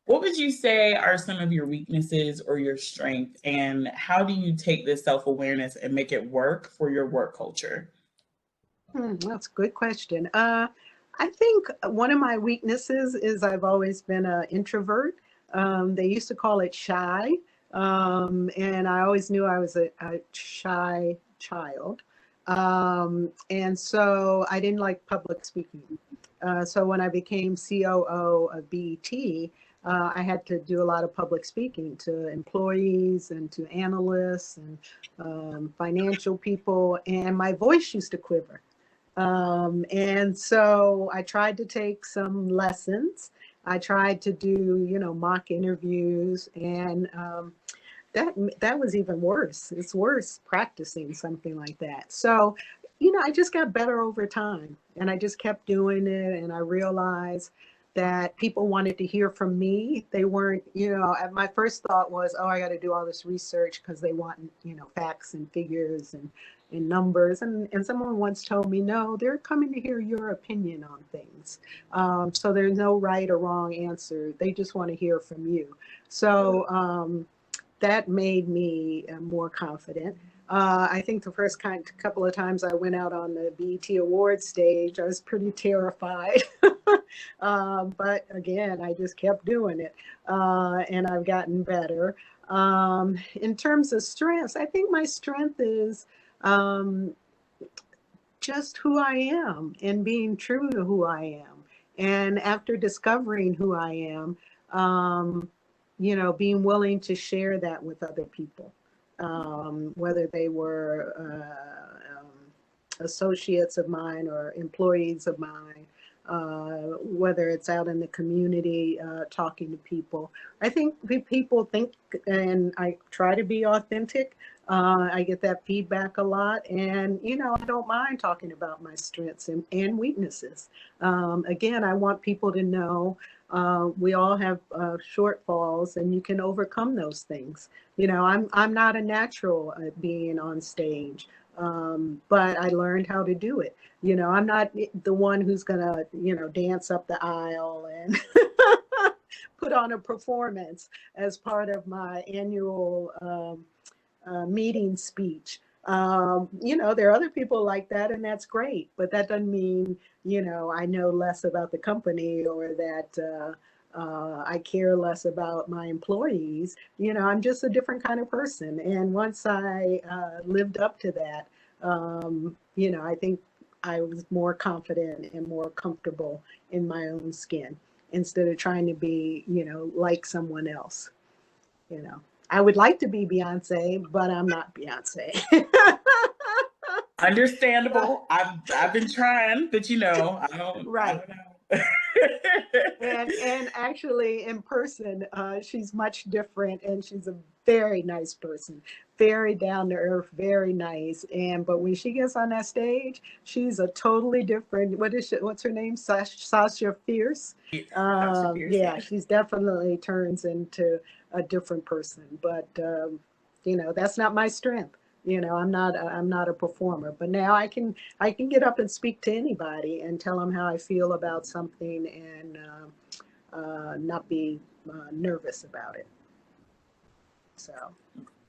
what would you say are some of your weaknesses or your strengths, and how do you take this self-awareness and make it work for your work culture? That's a good question. I think one of my weaknesses is I've always been an introvert. They used to call it shy. And I always knew I was a shy child. And so I didn't like public speaking. So when I became COO of BET, I had to do a lot of public speaking to employees and to analysts and financial people, and my voice used to quiver. And so I tried to take some lessons. I tried to do, mock interviews, and that was even worse. It's worse practicing something like that. So, I just got better over time, and I just kept doing it, and I realized that people wanted to hear from me. They weren't, my first thought was, oh, I got to do all this research because they want, facts and figures and numbers. And someone once told me, no, they're coming to hear your opinion on things. So there's no right or wrong answer. They just want to hear from you. So that made me more confident. I think the first couple of times I went out on the BET Awards stage, I was pretty terrified. But again, I just kept doing it, and I've gotten better. In terms of strengths, I think my strength is just who I am and being true to who I am. And after discovering who I am, being willing to share that with other people, whether they were associates of mine or employees of mine, whether it's out in the community talking to people. I think people think, and I try to be authentic. I get that feedback a lot, and I don't mind talking about my strengths and weaknesses. Again, I want people to know we all have shortfalls, and you can overcome those things. I'm not a natural at being on stage, but I learned how to do it. I'm not the one who's gonna dance up the aisle and put on a performance as part of my annual meeting speech. There are other people like that, and that's great, but that doesn't mean, I know less about the company or that I care less about my employees. I'm just a different kind of person. And once I lived up to that, I think I was more confident and more comfortable in my own skin instead of trying to be, like someone else. I would like to be Beyonce, but I'm not Beyonce. Understandable. I've been trying, but I don't. Right. I don't know. And actually in person, she's much different, and she's a very nice person, very down to earth, very nice. But when she gets on that stage, she's a totally different. What's her name? Sasha Fierce. Yeah, she's definitely turns into a different person. But that's not my strength. I'm not a performer. But now I can get up and speak to anybody and tell them how I feel about something and not be nervous about it. So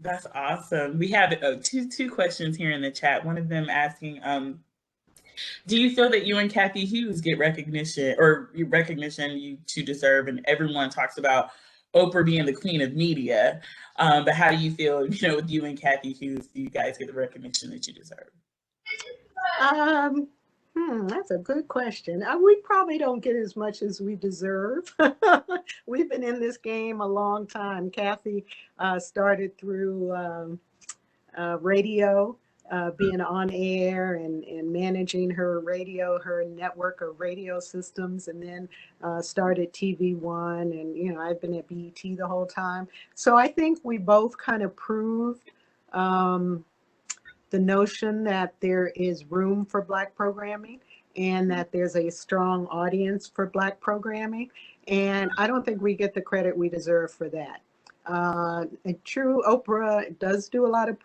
that's awesome. We have two questions here in the chat. One of them asking, do you feel that you and Kathy Hughes get recognition you two deserve? And everyone talks about Oprah being the queen of media. But how do you feel, with you and Kathy Hughes, do you guys get the recognition that you deserve? That's a good question. We probably don't get as much as we deserve. We've been in this game a long time. Kathy started through radio, being on air and managing her network of radio systems, and then started TV One. And, I've been at BET the whole time. So I think we both kind of proved the notion that there is room for Black programming and that there's a strong audience for Black programming. And I don't think we get the credit we deserve for that. And true, Oprah does do a lot of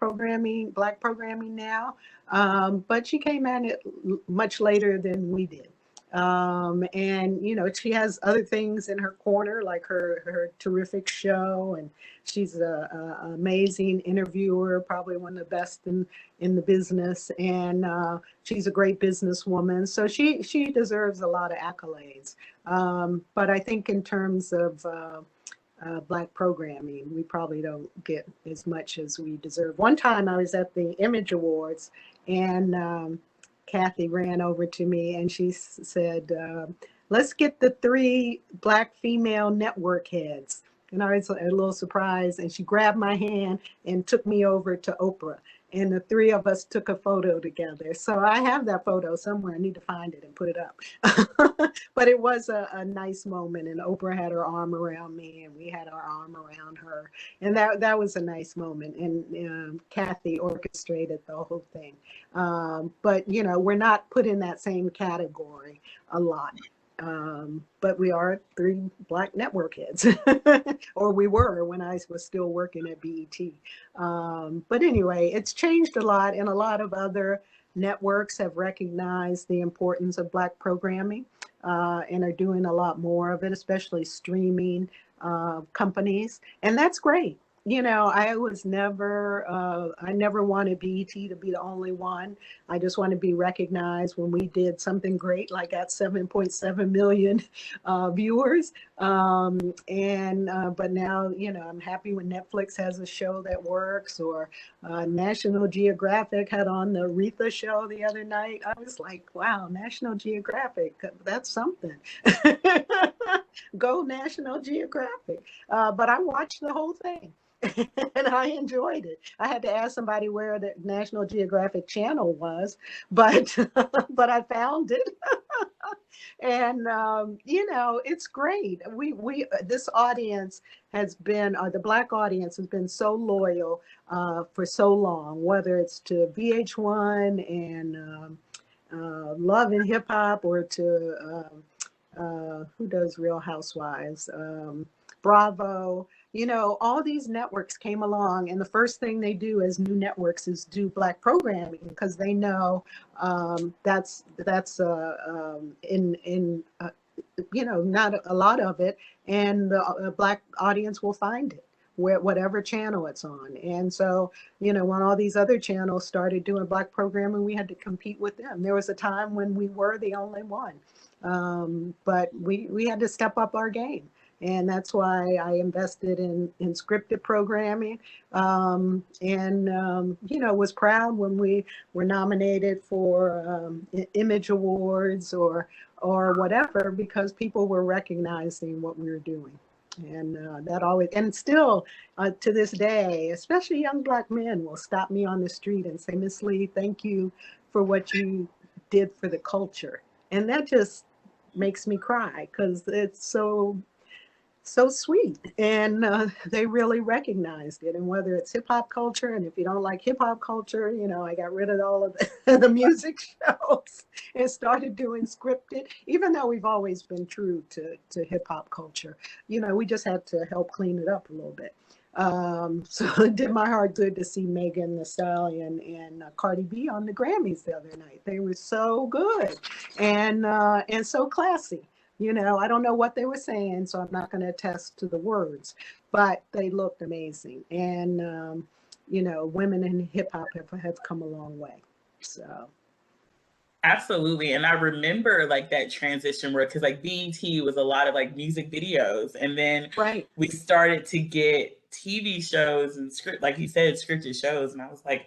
Black programming now, but she came at it much later than we did. And she has other things in her corner, like her terrific show, and she's a amazing interviewer, probably one of the best in the business, and she's a great businesswoman. So she deserves a lot of accolades. But I think in terms of Black programming, we probably don't get as much as we deserve. One time I was at the Image Awards, and Kathy ran over to me and she said, let's get the 3 Black female network heads. And I was a little surprised, and she grabbed my hand and took me over to Oprah. And the 3 of us took a photo together. So I have that photo somewhere. I need to find it and put it up. But it was a nice moment. And Oprah had her arm around me and we had our arm around her. And that was a nice moment. And Kathy orchestrated the whole thing. But, we're not put in that same category a lot. But we are 3 Black network heads, or we were when I was still working at BET. But anyway, it's changed a lot, and a lot of other networks have recognized the importance of Black programming and are doing a lot more of it, especially streaming companies, and that's great. I was never, I never wanted BET to be the only one. I just want to be recognized when we did something great, like at 7.7 million viewers. But now, I'm happy when Netflix has a show that works, or National Geographic had on the Aretha show the other night. I was like, wow, National Geographic, that's something. Go National Geographic. But I watched the whole thing. And I enjoyed it. I had to ask somebody where the National Geographic channel was, but but I found it. And it's great. We this audience has been the Black audience has been so loyal for so long, whether it's to VH1 and Love and Hip Hop, or to who does Real Housewives, Bravo. All these networks came along, and the first thing they do as new networks is do Black programming, because they know that's not a lot of it, and the Black audience will find it whatever channel it's on. And so, when all these other channels started doing Black programming, we had to compete with them. There was a time when we were the only one, but we had to step up our game. And that's why I invested in scripted programming, was proud when we were nominated for Image Awards or whatever, because people were recognizing what we were doing. And that always, and still to this day, especially young Black men will stop me on the street and say, Miss Lee, thank you for what you did for the culture. And that just makes me cry, because it's so sweet, and they really recognized it. And whether it's hip hop culture, and if you don't like hip hop culture, I got rid of all of the music shows and started doing scripted. Even though we've always been true to hip hop culture, we just had to help clean it up a little bit. So it did my heart good to see Megan Thee Stallion and Cardi B on the Grammys the other night. They were so good and so classy. I don't know what they were saying, so I'm not going to attest to the words, but they looked amazing. And, women in hip hop have come a long way. So. Absolutely. And I remember like that transition where, because like BET was a lot of like music videos. And then right. we started to get TV shows and like you said, scripted shows. And I was like,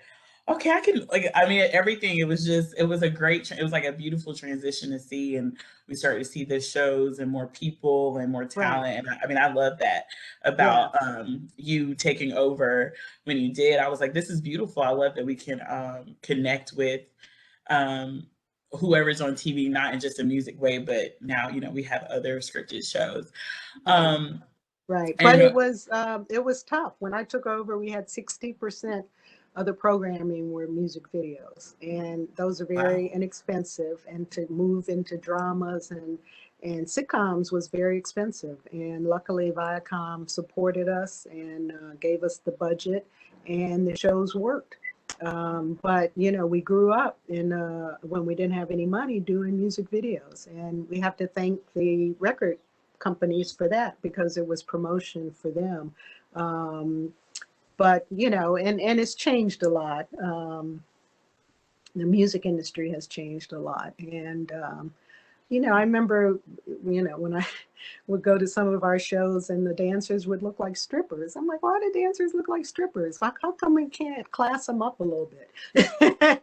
okay, I can, like, I mean, everything, it was like a beautiful transition to see. And we started to see the shows and more people and more talent. Right. And I love that about you taking over when you did. I was like, this is beautiful. I love that we can connect with whoever's on TV, not in just a music way, but now, we have other scripted shows. Right. But it was tough. When I took over, we had 60% of the programming were music videos, and those are very inexpensive. And to move into dramas and sitcoms was very expensive. And luckily Viacom supported us and gave us the budget, and the shows worked. But we grew up in when we didn't have any money doing music videos, and we have to thank the record companies for that, because it was promotion for them. But and it's changed a lot. The music industry has changed a lot, and I remember, when I would go to some of our shows and the dancers would look like strippers. I'm like, why do dancers look like strippers? Like, how come we can't class them up a little bit? I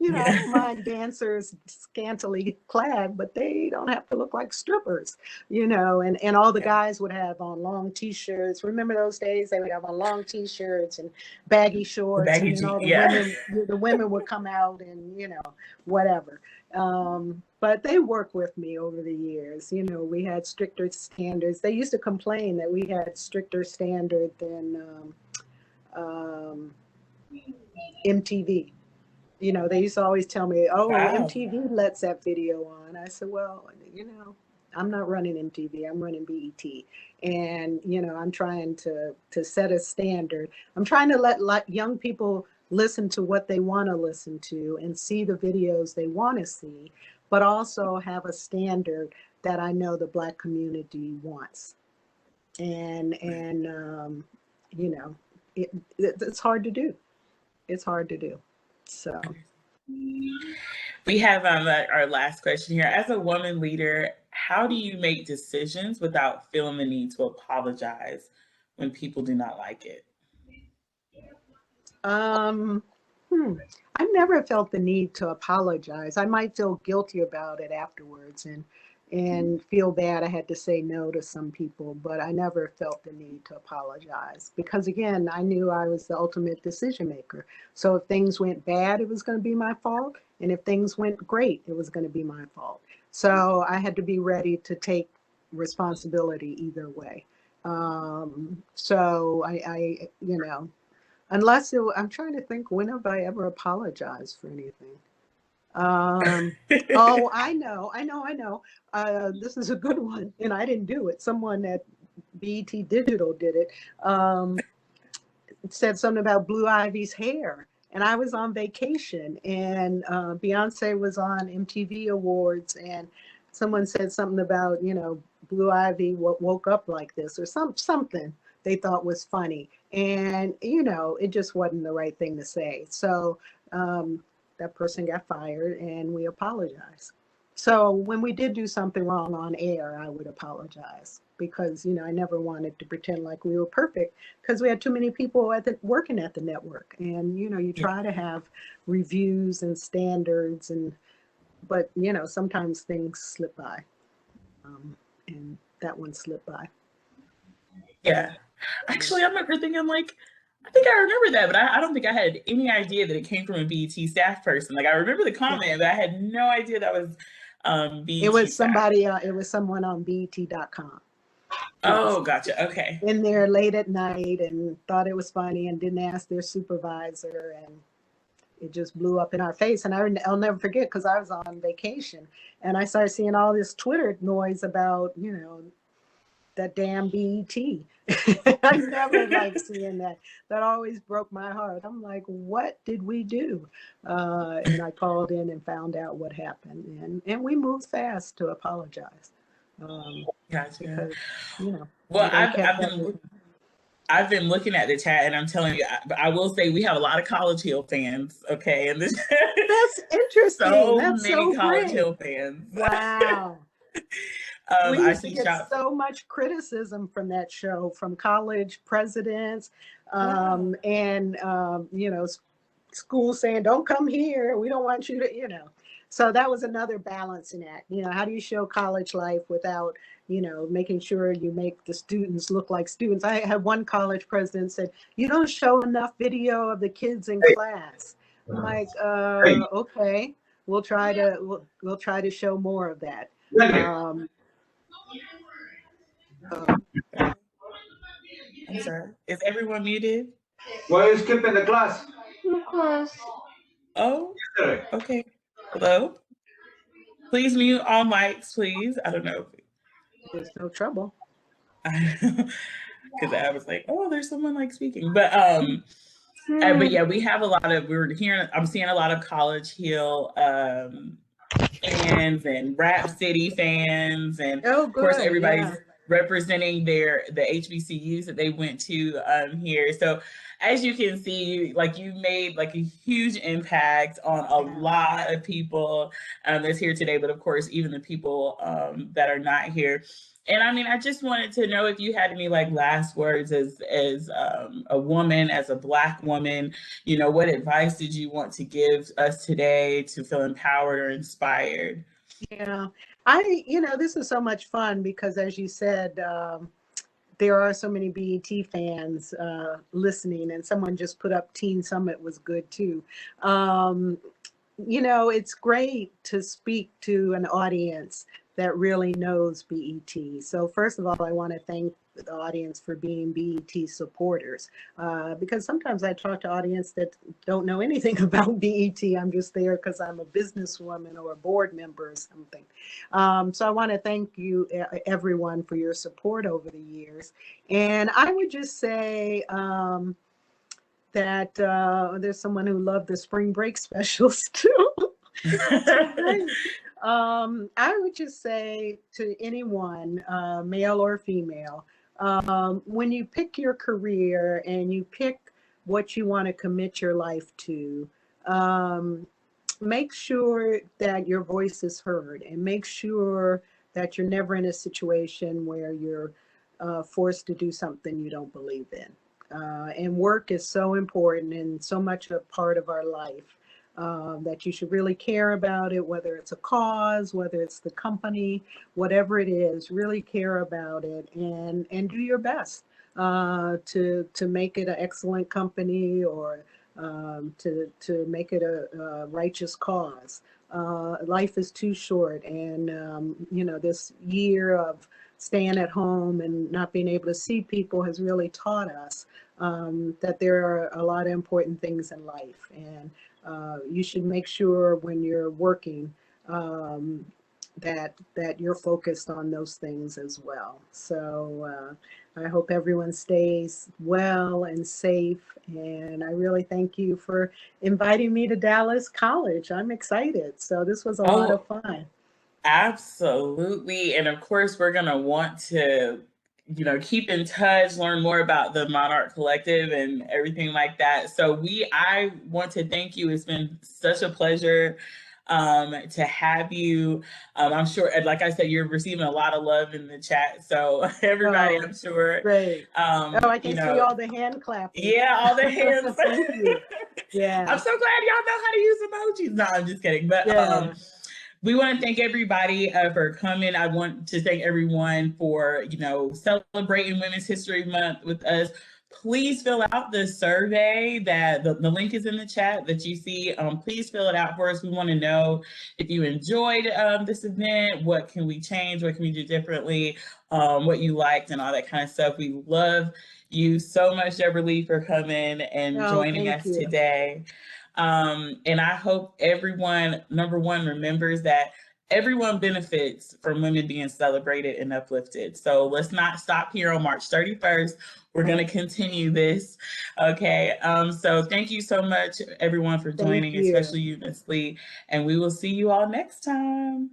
don't mind dancers scantily clad, but they don't have to look like strippers, and all the guys would have on long t-shirts. Remember those days? They would have on long t-shirts and baggy shorts, and then all the women would come out and, whatever. But they worked with me over the years. We had stricter standards. They used to complain that we had stricter standard than MTV. They used to always tell me, MTV lets that video on. I said, well, I'm not running MTV. I'm running BET. And, I'm trying to set a standard. I'm trying to let young people listen to what they want to listen to and see the videos they want to see, but also have a standard that I know the Black community wants. And it's hard to do. It's hard to do. So we have our last question here. As a woman leader, how do you make decisions without feeling the need to apologize when people do not like it? I've never felt the need to apologize. I might feel guilty about it afterwards and feel bad I had to say no to some people, but I never felt the need to apologize, because again, I knew I was the ultimate decision maker. So if things went bad, it was going to be my fault. And if things went great, it was going to be my fault. So I had to be ready to take responsibility either way. So I unless I'm trying to think, when have I ever apologized for anything? Oh, I know. This is a good one, and I didn't do it. Someone at BET Digital did it. Said something about Blue Ivy's hair, and I was on vacation, and Beyonce was on MTV Awards, and someone said something about, Blue Ivy woke up like this, or something they thought was funny, and it just wasn't the right thing to say. So that person got fired, and we apologized. So when we did do something wrong on air, I would apologize, because I never wanted to pretend like we were perfect, because we had too many people working at the network, and you try to have reviews and standards, but sometimes things slip by, and that one slipped by. Yeah. Actually, I remember thinking, like, I think I remember that, but I don't think I had any idea that it came from a BET staff person. Like, I remember the comment, but I had no idea that was BET It was staff. somebody. It was someone on BET.com. Oh, gotcha. Okay. In there late at night and thought it was funny and didn't ask their supervisor, and it just blew up in our face. And I'll never forget, because I was on vacation and I started seeing all this Twitter noise about, that damn BET. I never liked seeing that. That always broke my heart. I'm like, what did we do? And I called in and found out what happened. And we moved fast to apologize. Gotcha. Because, Well, we don't catch up. I've been looking at the chat, and I'm telling you, I will say we have a lot of College Hill fans. Okay, and this That's interesting. so That's many so College great. Hill fans. Wow. We I used to see get so much criticism from that show, from college presidents, Wow. and schools saying, "Don't come here. We don't want you to," So that was another balancing act. How do you show college life without, making sure you make the students look like students? I had one college president said, "You don't show enough video of the kids in class." I'm like, okay, we'll try to show more of that. I'm sorry. Is everyone muted? Why are you skipping the class? Because Oh, okay. Hello? Please mute all mics, please. I don't know. There's no trouble. Because I was like, oh, there's someone like speaking. But yeah, we have a lot of, I'm seeing a lot of College Hill fans and Rap City fans, and of course everybody's representing the HBCUs that they went to here. So as you can see, like, you made like a huge impact on a lot of people that's here today, but of course even the people that are not here. And I mean, I just wanted to know if you had any like last words as a woman, as a Black woman, what advice did you want to give us today to feel empowered or inspired? Yeah, this is so much fun because, as you said, there are so many BET fans listening, and someone just put up Teen Summit was good too. It's great to speak to an audience that really knows BET. So first of all, I want to thank the audience for being BET supporters, because sometimes I talk to audience that don't know anything about BET. I'm just there because I'm a businesswoman or a board member or something. So I want to thank you, everyone, for your support over the years. And I would just say that there's someone who loved the spring break specials too. I would just say to anyone, male or female, when you pick your career and you pick what you want to commit your life to, make sure that your voice is heard, and make sure that you're never in a situation where you're forced to do something you don't believe in. And work is so important and so much a part of our life. That you should really care about it, whether it's a cause, whether it's the company, whatever it is, really care about it and do your best to make it an excellent company, or to make it a righteous cause. Life is too short, and this year of staying at home and not being able to see people has really taught us that there are a lot of important things in life, and you should make sure when you're working that you're focused on those things as well. So I hope everyone stays well and safe, and I really thank you for inviting me to Dallas College. I'm excited. So this was a lot of fun. Absolutely. And of course, we're going to want to keep in touch, learn more about the Monarch Collective and everything like that. So I want to thank you. It's been such a pleasure to have you. I'm sure, like I said, you're receiving a lot of love in the chat. So everybody, I'm sure. Great. I can see all the hand clapping. Yeah, all the hands. Thank you. Yeah. I'm so glad y'all know how to use emojis. No, I'm just kidding. But we want to thank everybody for coming. I want to thank everyone for, celebrating Women's History Month with us. please fill out the survey that the link is in the chat that you see. Please fill it out for us. We want to know if you enjoyed this event, what can we change, what can we do differently, what you liked and all that kind of stuff. We love you so much, Debra Lee, for coming and joining us today. And I hope everyone, number one, remembers that everyone benefits from women being celebrated and uplifted. So let's not stop here on March 31st. We're going to continue this. Okay. So thank you so much, everyone, for joining, especially you, Ms. Lee. And we will see you all next time.